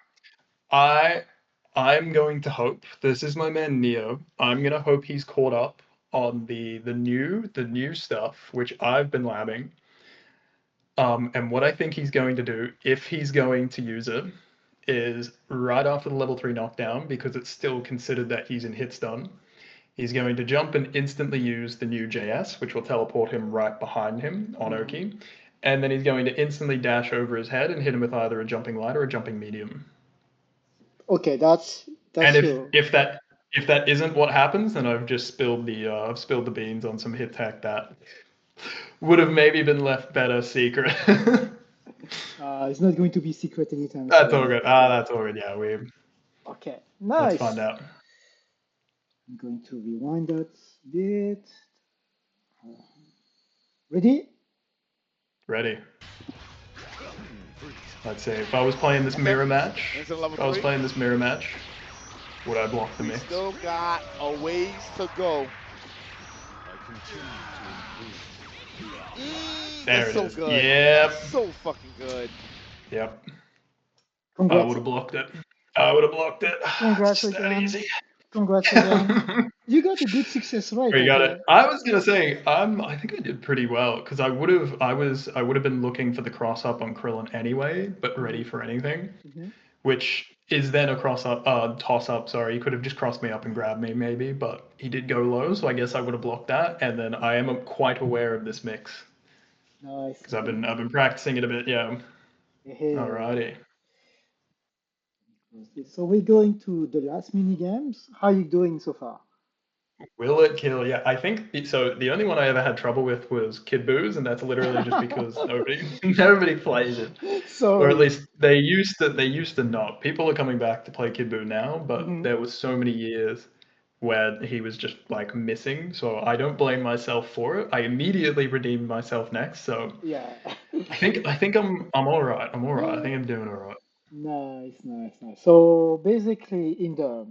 I'm going to hope, this is my man Neo. I'm gonna hope he's caught up on the new stuff which I've been labbing. And what I think he's going to do, if he's going to use it, is right after the level 3 knockdown, because it's still considered that he's in hit stun, he's going to jump and instantly use the new JS, which will teleport him right behind him on Oki. And then he's going to instantly dash over his head and hit him with either a jumping light or a jumping medium. Okay, that's and if that isn't what happens, then I've just spilled the beans on some hit tech that would have maybe been left better secret. It's not going to be secret anytime. That's all good. That's all good. Yeah, Okay, nice. Let's find out. I'm going to rewind that a bit. Ready? Ready. Let's see. If I was playing this mirror match, would I block the mix? Still got a ways to go. There That's it so is. good. Yep. So fucking good. Yep. I Congrats. would have blocked it. I would have blocked it. Congrats It's just that again. easy. Congrats again. You got a good success rate. We I got guess. it. I was gonna say, I think I did pretty well because I would have been looking for the cross up on Krillin anyway, but ready for anything, which is then a toss up. Sorry, he could have just crossed me up and grabbed me maybe, but he did go low, so I guess I would have blocked that. And then I am quite aware of this mix Nice. because I've been practicing it a bit. Yeah. Alrighty. So we're going to the last mini games. How are you doing so far? Will it kill? Yeah, I think so. The only one I ever had trouble with was Kid Boo's, and that's literally just because nobody plays it, or at least they used to not. People are coming back to play Kid Boo now, but there was so many years where he was just like missing. So I don't blame myself for it. I immediately redeemed myself next. So yeah, I think I'm all right. I'm all right. I think I'm doing all right. Nice. So basically, in the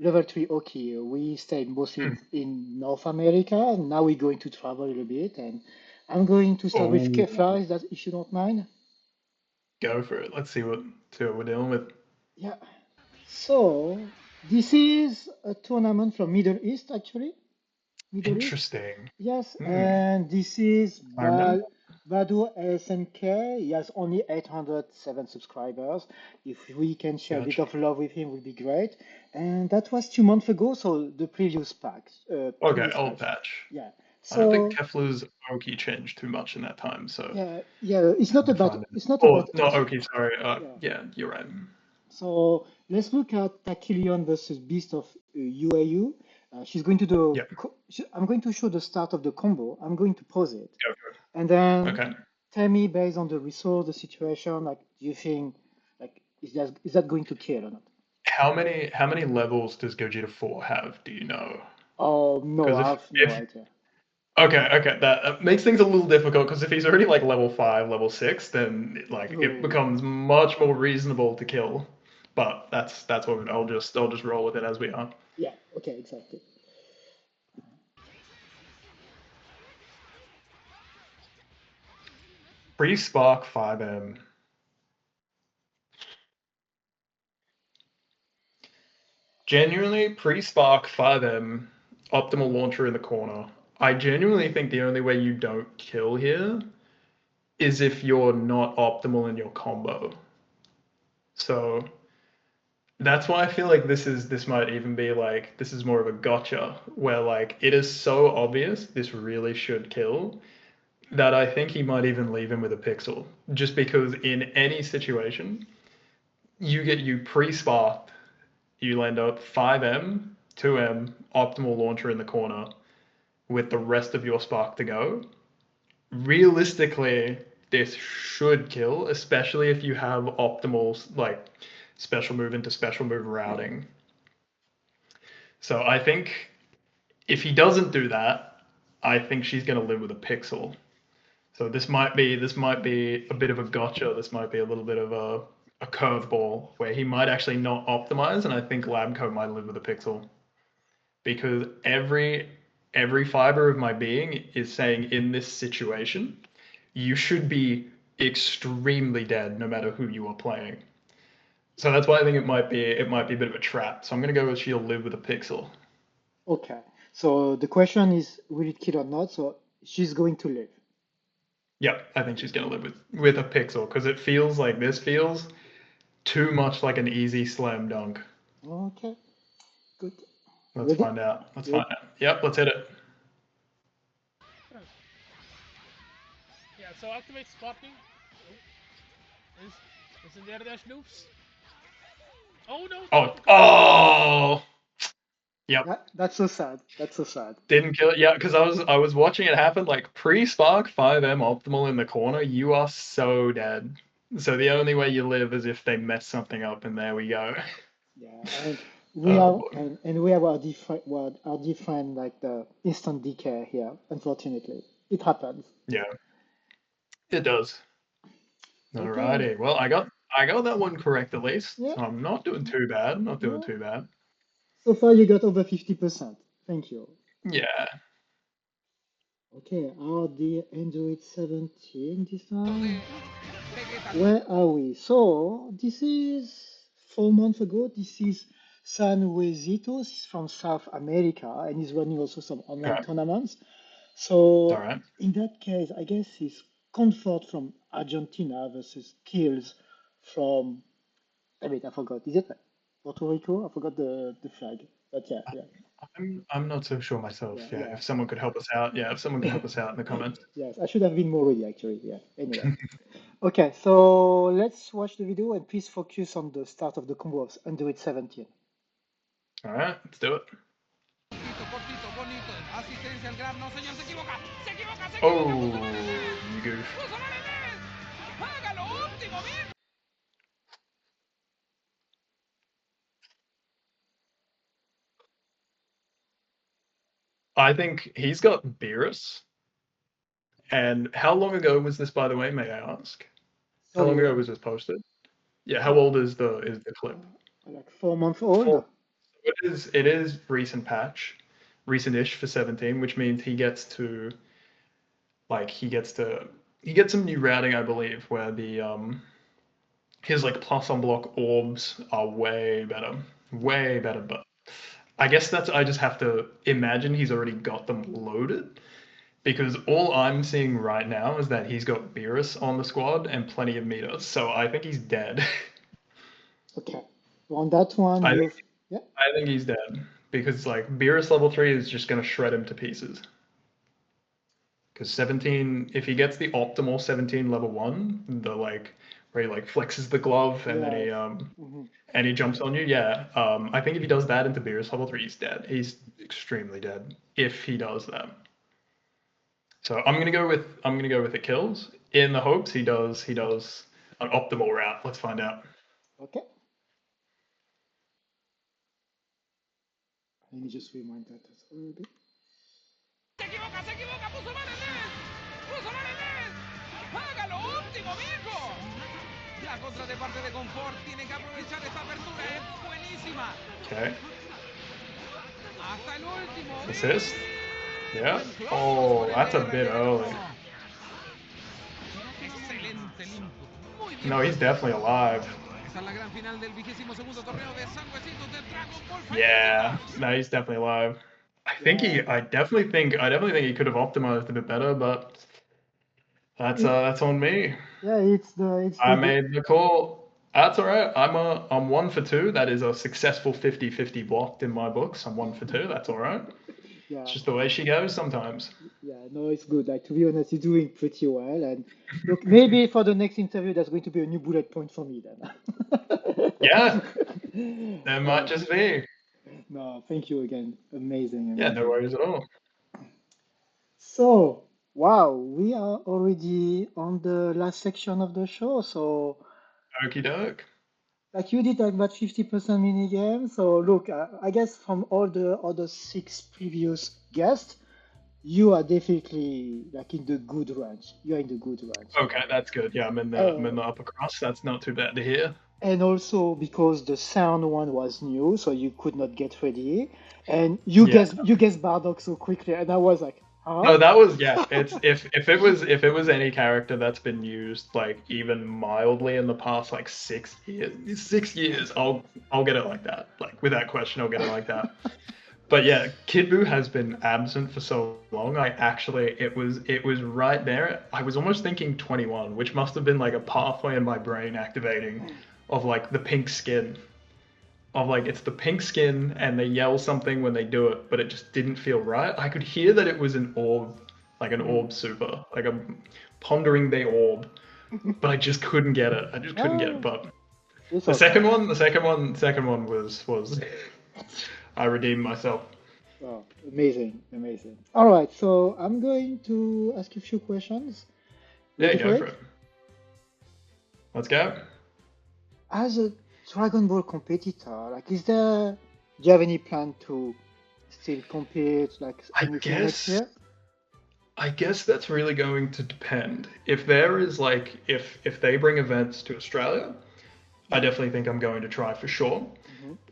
level 3 Oki, we stayed mostly in North America. Now we're going to travel a little bit, and I'm going to start with Kefla, if you don't mind. Go for it. Let's see what we're dealing with. Yeah. So this is a tournament from Middle East, actually. Interesting. Yes, and this is remember. Badu SNK. He has only 807 subscribers. If we can share a bit of love with him, would be great. And that was 2 months ago, so the previous pack. Okay, old patch. Yeah. I don't think So Kefla's Oki changed too much in that time, so yeah, it's not about not Oki, sorry. Yeah, you're right. So let's look at Takilion versus Beast of UAU. She's going to do. I'm going to show the start of the combo. I'm going to pause it, and then tell me based on the resource, the situation. Like, do you think like is that going to kill or not? How many levels does Gogeta 4 have? Do you know? Oh no, I have no idea. Okay, that makes things a little difficult because if he's already like level 5, level 6, then like it becomes much more reasonable to kill. But that's what I'll just roll with it as we are. Yeah. Okay. Exactly. Pre-Spark 5M. Genuinely, pre-Spark 5M, optimal launcher in the corner. I genuinely think the only way you don't kill here is if you're not optimal in your combo. So that's why I feel like this might even be like, this is more of a gotcha, where like it is so obvious this really should kill that I think he might even leave him with a pixel. Just because in any situation, you pre-sparked, you land up 5M, 2M, optimal launcher in the corner with the rest of your spark to go. Realistically, this should kill, especially if you have optimal like special move into special move routing. So I think if he doesn't do that, I think she's going to live with a pixel. So this might be a bit of a gotcha. This might be a little bit of a curveball where he might actually not optimize, and I think Labco might live with a pixel. Because every fiber of my being is saying in this situation, you should be extremely dead no matter who you are playing. So that's why I think it might be a bit of a trap. So I'm gonna go with she'll live with a pixel. Okay. So the question is, will it kill or not? So she's going to live. Yeah, I think she's gonna live with a pixel because it feels like this feels too much like an easy slam dunk. Okay. Good. Let's find out. Yep, let's hit it. Yeah, so activate spotting. Isn't there dash loops? Oh no! Oh! Yep. That's so sad. Didn't kill it. Yeah, because I was watching it happen. Like pre-spark 5M optimal in the corner, you are so dead. So the only way you live is if they mess something up, and there we go. Yeah, and we have our different like the instant decay here. Unfortunately, it happens. Yeah, it does. Alrighty. Well, I got that one correct at least. Yeah. So I'm not doing too bad. Too bad. So far, you got over 50%. Thank you. Yeah. Okay, are the Android 17 this time? Where are we? So, this is 4 months ago. This is San Luisito. He's from South America and he's running also some online Okay. tournaments. All So, right. in that case, I guess it's Comfort from Argentina versus Kills from, wait, I forgot. Is it Puerto Rico? I forgot the flag. But yeah, yeah, I'm not so sure myself. yeah, Yeah, yeah. if someone could help us out. Yeah, if someone could help us out in the comments. Yes, I should have been more ready actually. Yeah. Anyway. Okay, so let's watch the video and please focus on the start of the combo of Android 17. All right, let's do it. Oh, you goof. I think he's got Beerus. And how long ago was this, by the way, may I ask? How Sorry, long ago was this posted? Yeah, how old is the clip? like 4 months old? Four. It is recent patch, recent-ish for 17, which means he gets to he gets some new routing, I believe, where the his like plus on block orbs are way better. Way better, but I guess I just have to imagine he's already got them loaded. Because all I'm seeing right now is that he's got Beerus on the squad and plenty of meters, so I think he's dead. Okay. On that one, I you think yeah. I think he's dead because like Beerus level 3 is just gonna shred him to pieces. Because 17, if he gets the optimal 17 level 1, the like where he like flexes the glove and then Yes. he jumps on you, yeah. I think if he does that into Beerus level 3, he's dead. He's extremely dead if he does that. So I'm gonna go with it kills in the hopes he does an optimal route. Let's find out. Okay. Let me just rewind that as well a bit. Okay. Assist? Yeah. Oh, that's a bit early. No, he's definitely alive. Yeah. No, he's definitely alive. I definitely think he could have optimized a bit better, but that's on me. Yeah, it's the I made the call. That's all right. I'm 1 for 2. That is a successful 50-50 blocked in my books. I'm 1 for 2. That's all right. yeah. It's just the way she goes sometimes. Yeah, no, it's good. Like to be honest, you're doing pretty well. And look, maybe for the next interview, that's going to be a new bullet point for me then. Yeah, that might just be. No, thank you again. Amazing, Yeah, no amazing. worries at all. So, wow, we are already on the last section of the show. So, Okie doke. like you did like about 50% mini game. So, look, I guess from all the other 6 previous guests, you are definitely like in the good range. You are in the good range. Okay, that's good. Yeah, I'm in the upper crust. That's not too bad to hear. And also because the sound one was new, so you could not get ready. And you Yeah. guessed Bardock so quickly, and I was like, huh? No, that was yeah. It's if it was any character that's been used like even mildly in the past like 6 years, 6 years, I'll get it like that. Like without question, I'll get it like that. But yeah, Kid Buu has been absent for so long. It was right there. I was almost thinking 21, which must have been like a pathway in my brain activating of like the pink skin. Of like it's the pink skin and they yell something when they do it, but it just didn't feel right. I could hear that it was an orb, like an orb super, like a pondering the orb, but I just couldn't get it. I just couldn't get it. But It's the okay. second one was I redeemed myself. Oh, amazing, amazing. All right, so I'm going to ask you a few questions. Yeah, Ready go for it. Let's go. As a Dragon Ball competitor, like, do you have any plan to still compete, like, anything next year? I guess that's really going to depend. If there is like if they bring events to Australia, I definitely think I'm going to try for sure.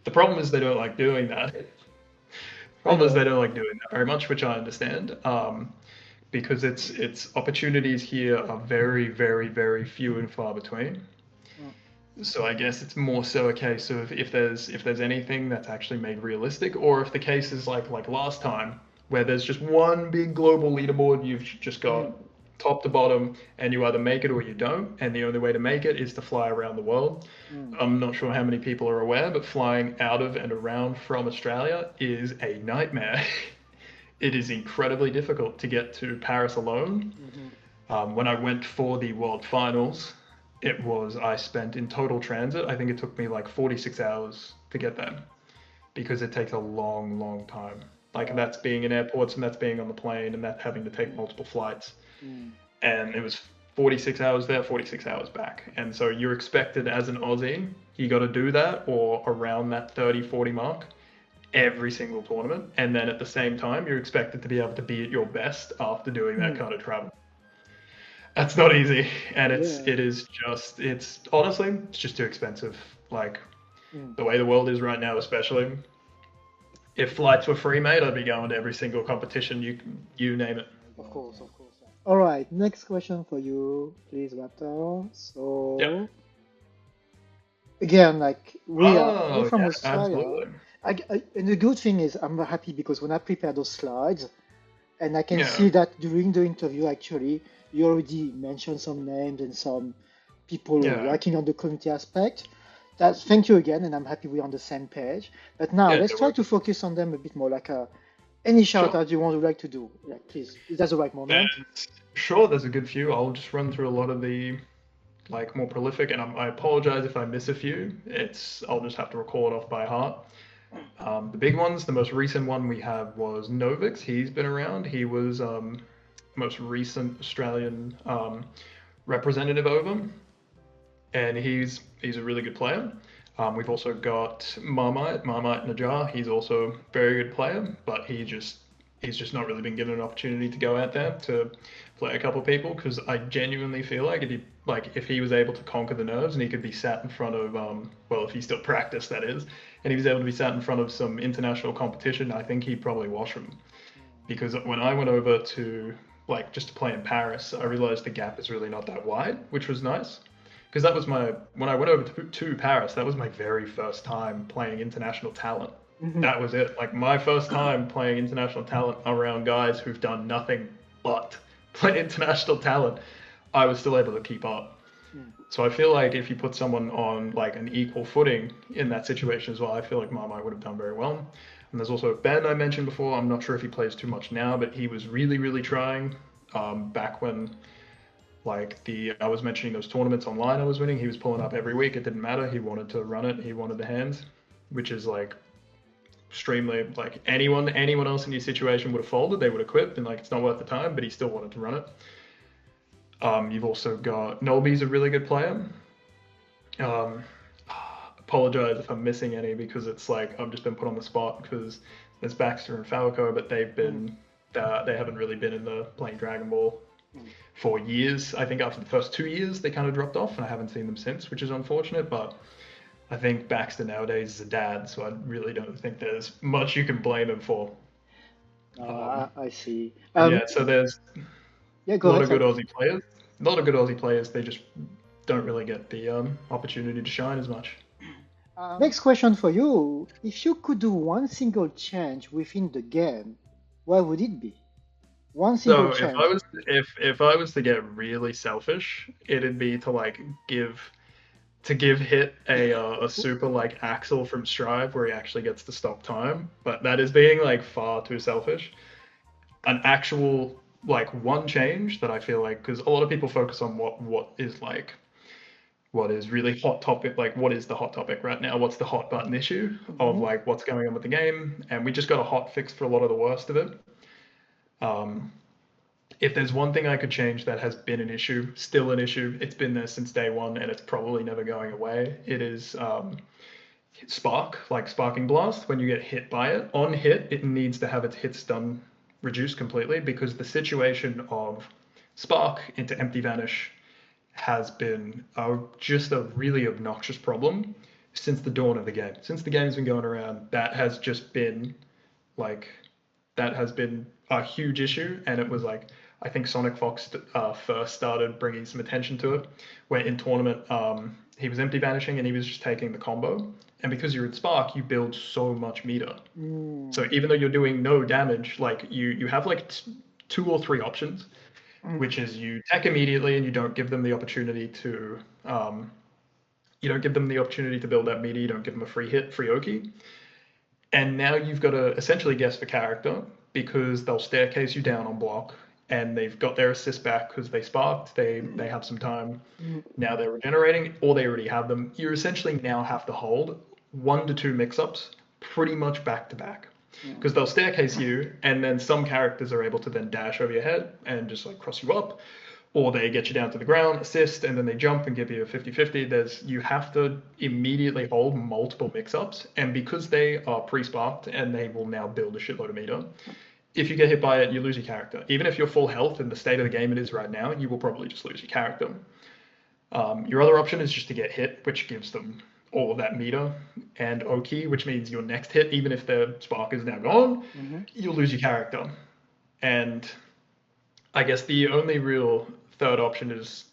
The problem is they don't like doing that. Problem is they don't like doing that very much, which I understand. because it's opportunities here are very, very, very few and far between. So I guess it's more so a case of if there's anything that's actually made realistic, or if the case is like last time where there's just one big global leaderboard, you've just got top to bottom, and you either make it or you don't, and the only way to make it is to fly around the world. I'm not sure how many people are aware, but flying out of and around from Australia is a nightmare. It is incredibly difficult to get to Paris alone. When I went for the World Finals, I spent in total transit, I think it took me like 46 hours to get there, because it takes a long, long time. Like, that's being in airports, and that's being on the plane, and that having to take multiple flights. And it was 46 hours there, 46 hours back. And so you're expected as an Aussie, you got to do that or around that 30, 40 mark every single tournament. And then at the same time, you're expected to be able to be at your best after doing that kind of travel. That's not easy, and it's honestly, it's just too expensive. Like, the way the world is right now, especially, if flights were free, mate, I'd be going to every single competition, you name it. Of course. All right, next question for you, please, Raptor. So, again, like, we're from Australia. And the good thing is, I'm very happy because when I prepare those slides, and I can see that during the interview, actually, you already mentioned some names and some people working on the community aspect. Thank you again, and I'm happy we're on the same page. But now let's try to focus on them a bit more. Like, any shout out you would like to do, like, please. That's the right moment. Sure, there's a good few. I'll just run through a lot of the more prolific, and I apologize if I miss a few. I'll just have to recall it off by heart. The big ones, the most recent one we had was Novix. He's been around. He was most recent Australian representative over, and he's a really good player. We've also got Marmite Najjar. He's also a very good player, but he's just not really been given an opportunity to go out there to play a couple of people, because I genuinely feel like if he was able to conquer the nerves and he could be sat in front of if he still practiced, that is, and he was able to be sat in front of some international competition, I think he'd probably wash them. Because when I went over to just to play in Paris, I realized the gap is really not that wide, which was nice. Because that was when I went over to Paris, that was my very first time playing international talent. That was it. Like, my first time playing international talent around guys who've done nothing but play international talent, I was still able to keep up. So I feel like if you put someone on an equal footing in that situation as well, I feel like Marmite would have done very well. And there's also Ben I mentioned before. I'm not sure if he plays too much now, but he was really, really trying back when I was mentioning those tournaments online I was winning. He was pulling up every week. It didn't matter. He wanted to run it. He wanted the hands, which is extremely anyone else in your situation would have folded. They would have quit, and it's not worth the time, but he still wanted to run it. You've also got Nolby's a really good player. Apologize if I'm missing any, because it's I've just been put on the spot, because there's Baxter and Falco, but they haven't really been in the playing Dragon Ball for years. I think after the first 2 years they kind of dropped off, and I haven't seen them since, which is unfortunate. But I think Baxter nowadays is a dad, so I really don't think there's much you can blame him for. I see. So there's a lot of good Aussie players. They just don't really get the opportunity to shine as much. Next question for you. If you could do one single change within the game, what would it be? One single change. If I was to get really selfish, it'd be to give Hit a super Axel from Strive where he actually gets to stop time. But that is being far too selfish. An actual one change that I feel because a lot of people focus on what is really hot topic, what is the hot topic right now, what's the hot button issue of what's going on with the game, and we just got a hot fix for a lot of the worst of it. If there's one thing I could change that has been an issue, still an issue, it's been there since day one, and it's probably never going away, it is Spark, Sparking Blast. When you get hit by it, on hit, it needs to have its hit stun reduced completely, because the situation of Spark into Empty Vanish has been just a really obnoxious problem since the dawn of the game. Since the game's been going around, that has just been a huge issue, and it was I think Sonic Fox first started bringing some attention to it, where in tournament he was empty vanishing and he was just taking the combo. And because you're in Spark, you build so much meter. So even though you're doing no damage, like you have like 2 or 3 options, which is you tech immediately and you don't give them the opportunity to build that meter. You don't give them a free hit, free Oki. And now you've got to essentially guess the character because they'll staircase you down on block and they've got their assist back because they sparked, they have some time. Now they're regenerating or they already have them. You essentially now have to hold 1 to 2 mix-ups pretty much back to back because they'll staircase you and then some characters are able to then dash over your head and just like cross you up, or they get you down to the ground, assist, and then they jump and give you a 50-50. You have to immediately hold multiple mix-ups, and because they are pre-sparked and they will now build a shitload of meter, if you get hit by it, you lose your character. Even if you're full health in the state of the game it is right now, you will probably just lose your character. Your other option is just to get hit, which gives them all of that meter and Oki, which means your next hit, even if their spark is now gone, you'll lose your character. And I guess the only real third option is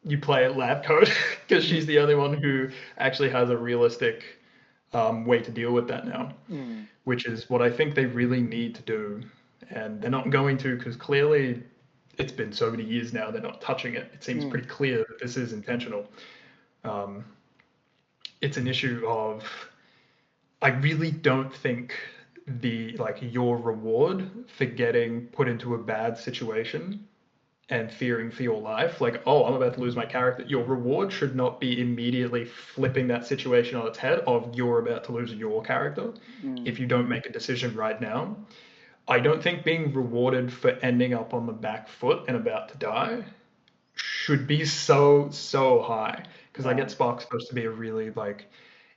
you play at lab code because she's the only one who actually has a realistic way to deal with that now, which is what I think they really need to do. And they're not going to because clearly it's been so many years now they're not touching it. It seems pretty clear that this is intentional. It's an issue of I really don't think your reward for getting put into a bad situation and fearing for your life, like, oh, I'm about to lose my character, your reward should not be immediately flipping that situation on its head of you're about to lose your character if you don't make a decision right now. I don't think being rewarded for ending up on the back foot and about to die should be so high, because I get Spark's supposed to be a really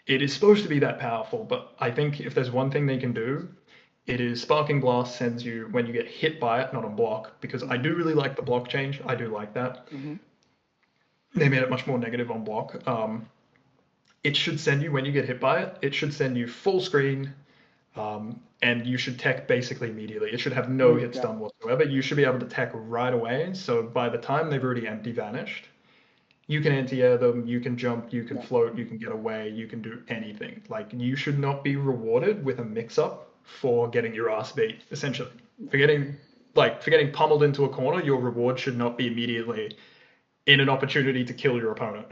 it is supposed to be that powerful, but I think if there's one thing they can do, it is Sparking Blast sends you when you get hit by it, not on block, because I do really like the block change. I do like that. They made it much more negative on block. It should send you, when you get hit by it, it should send you full screen, and you should tech basically immediately. It should have no hit stun whatsoever. You should be able to tech right away, so by the time they've already empty vanished, you can anti-air them, you can jump, you can float, you can get away, you can do anything. Like, you should not be rewarded with a mix-up for getting your ass beat, essentially. For getting pummeled into a corner, your reward should not be immediately in an opportunity to kill your opponent.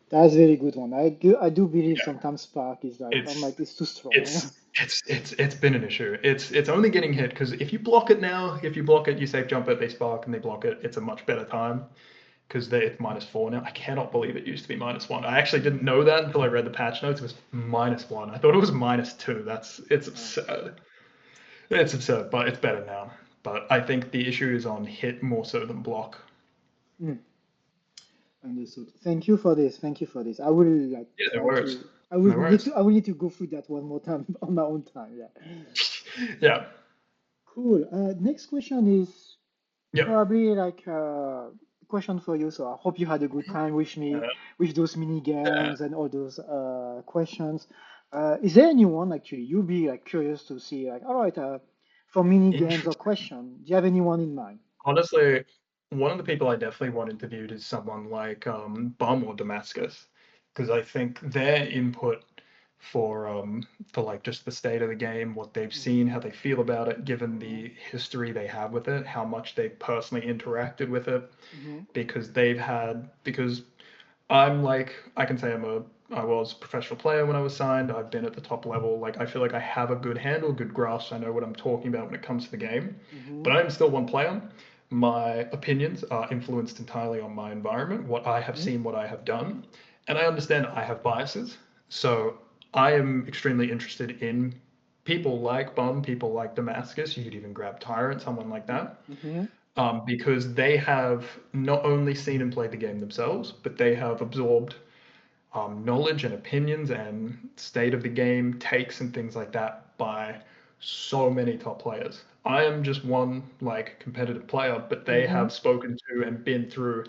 That's a very good one. I do believe sometimes Spark is it's too strong. It's been an issue. It's only getting hit because if you block it now, you safe jump it, they spark and they block it, it's a much better time. Because it's -4 now. I cannot believe it used to be -1. I actually didn't know that until I read the patch notes. It was -1. I thought it was -2. It's absurd. It's absurd, but it's better now. But I think the issue is on hit more so than block. Understood. Thank you for this. I will No worries. I will need to go through that one more time on my own time. Yeah. Yeah. Cool. Next question is probably question for you. So I hope you had a good time with me, with those mini games and all those questions. Is there anyone actually you'd be curious to see all right, for mini games or question? Do you have anyone in mind? Honestly, one of the people I definitely want interviewed is someone like Bum or Damascus, because I think their input for just the state of the game, what they've seen, how they feel about it, given the history they have with it, how much they've personally interacted with it, because I can say I was a professional player when I was signed. I've been at the top level. I feel like I have a good handle, good grasp. I know what I'm talking about when it comes to the game, but I'm still one player. My opinions are influenced entirely on my environment, what I have seen, what I have done, and I understand I have biases. So I am extremely interested in people like Bum, people like Damascus. You could even grab Tyrant, someone like that, because they have not only seen and played the game themselves, but they have absorbed knowledge and opinions and state of the game takes and things like that by so many top players. I am just one competitive player, but they have spoken to and been through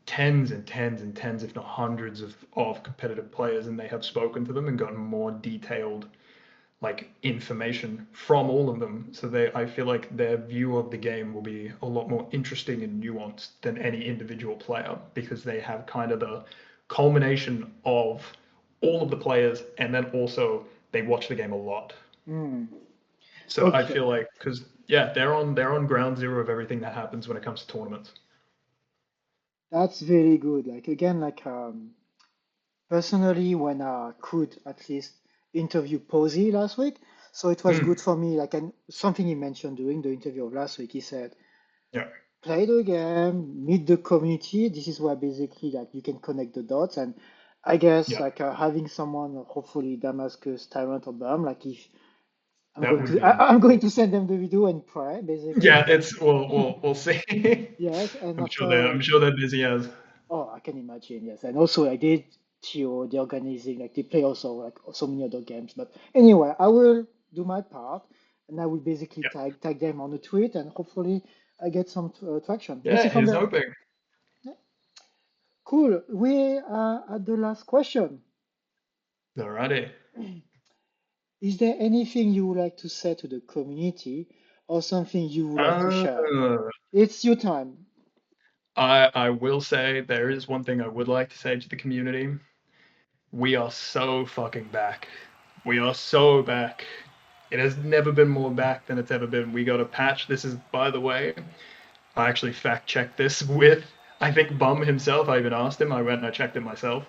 tens and tens and tens, if not hundreds of competitive players, and they have spoken to them and gotten more detailed like information from all of them. So I feel like their view of the game will be a lot more interesting and nuanced than any individual player, because they have kind of the culmination of all of the players, and then also they watch the game a lot. So I Okay. feel like, because yeah, they're on ground zero of everything that happens when it comes to tournaments. That's very good. Like again, like personally, when I could at least interview Posey last week, so it was good for me. Like, and something he mentioned during the interview of last week, he said, Yeah. play the game, meet the community. This is where basically like you can connect the dots. And I guess Yeah. like having someone, hopefully Damascus, Tyrant, or Bam, like if That would be. I'm going to send them the video and pray basically. Yeah, it's we'll see. Yes, and I'm after sure they're busy as. oh, I can imagine, yes. And also, like, they, TO, the organizing, like, they play also, like, so many other games. But anyway, I will do my part, and I will basically Yeah. tag them on a tweet, and hopefully I get some traction. We'll Yeah, see from he's there. hoping. Yeah. Cool. We are at the last question. Alrighty. Is there anything you would like to say to the community, or something you would like to share? It's your time. I will say there is one thing I would like to say to the community. We are so fucking back. We are so back. It has never been more back than it's ever been. We got a patch. This is, by the way, I actually fact checked this with, I think, Bum himself. I even asked him. I went and I checked it myself.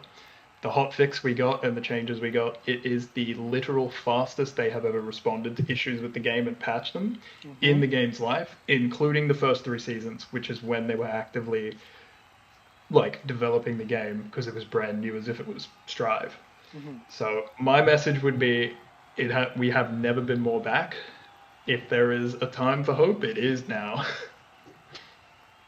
The hot fix we got and the changes we got, it is the literal fastest they have ever responded to issues with the game and patched them in the game's life, including the first 3 seasons, which is when they were actively like developing the game, because it was brand new, as if it was Strive. So my message would be, we have never been more back. If there is a time for hope, it is now.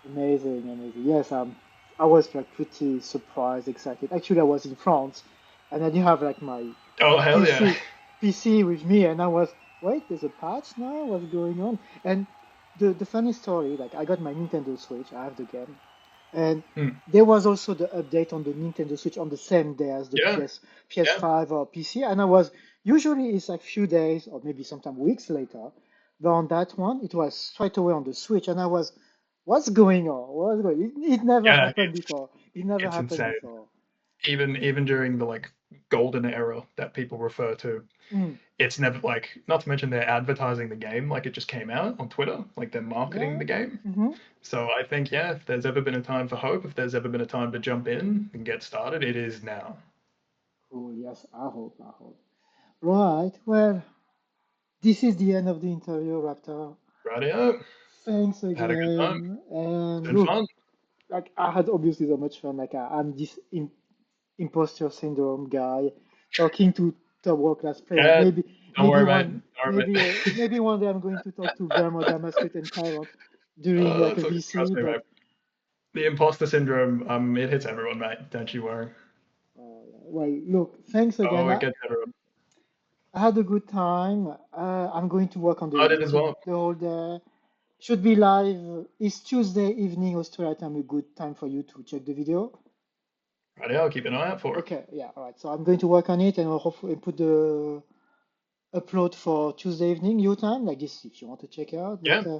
Amazing, amazing. Yes, I was like pretty surprised, excited. Actually, I was in France, and I didn't have like my Oh hell PC yeah! PC with me, and I was, wait, there's a patch now? What's going on? And the funny story, like I got my Nintendo Switch, I have the game, and there was also the update on the Nintendo Switch on the same day as the Yeah, PS5 or PC, and I was usually it's like few days or maybe sometimes weeks later, but on that one it was straight away on the Switch, and I was, what's going on? What's going? It never yeah. happened before. It never It's happened insane. before. Even during the like golden era that people refer to, it's never like, not to mention they're advertising the game like it just came out on Twitter, like they're marketing Yeah. the game. Mm-hmm. So I think, yeah, if there's ever been a time for hope, if there's ever been a time to jump in and get started, it is now. Cool. Yes, I hope. I hope. Right. Well, this is the end of the interview, Raptor. Rightio. Thanks Had a good time. again. And Been look, fun. like I had obviously so much fun. Like I'm this imposter syndrome guy talking to top world class players. Yeah, Maybe don't maybe worry, one mate. Don't worry, mate. maybe one day I'm going to talk to Bram or Damascus and Tyrant during like a Trust VC. me, mate. But The imposter syndrome, it hits everyone, mate. Don't you worry. well, look, thanks Oh, again. it gets everyone. I had a good time. I'm going to work on the I did as editing well. the whole day. Should be live. Is Tuesday evening Australia time a good time for you to check the video? Rightio, I'll keep an eye out for it. Okay, yeah, all right. So I'm going to work on it and I'll hopefully put the upload for Tuesday evening your time, like this, if you want to check it out. But, Yeah.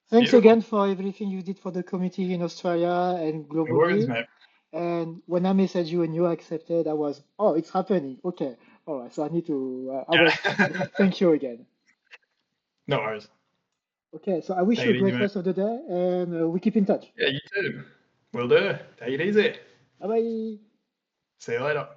thanks Beautiful. again for everything you did for the community in Australia and No worries, globally. mate. And when I messaged you and you accepted, I was, oh, it's happening. Okay, all right. So I need to. Thank you again. No worries. Okay, so I wish Take you a it easy, great mate. rest of the day, and we keep in touch. Yeah, you too. Will do. Take it easy. Bye bye. See you later.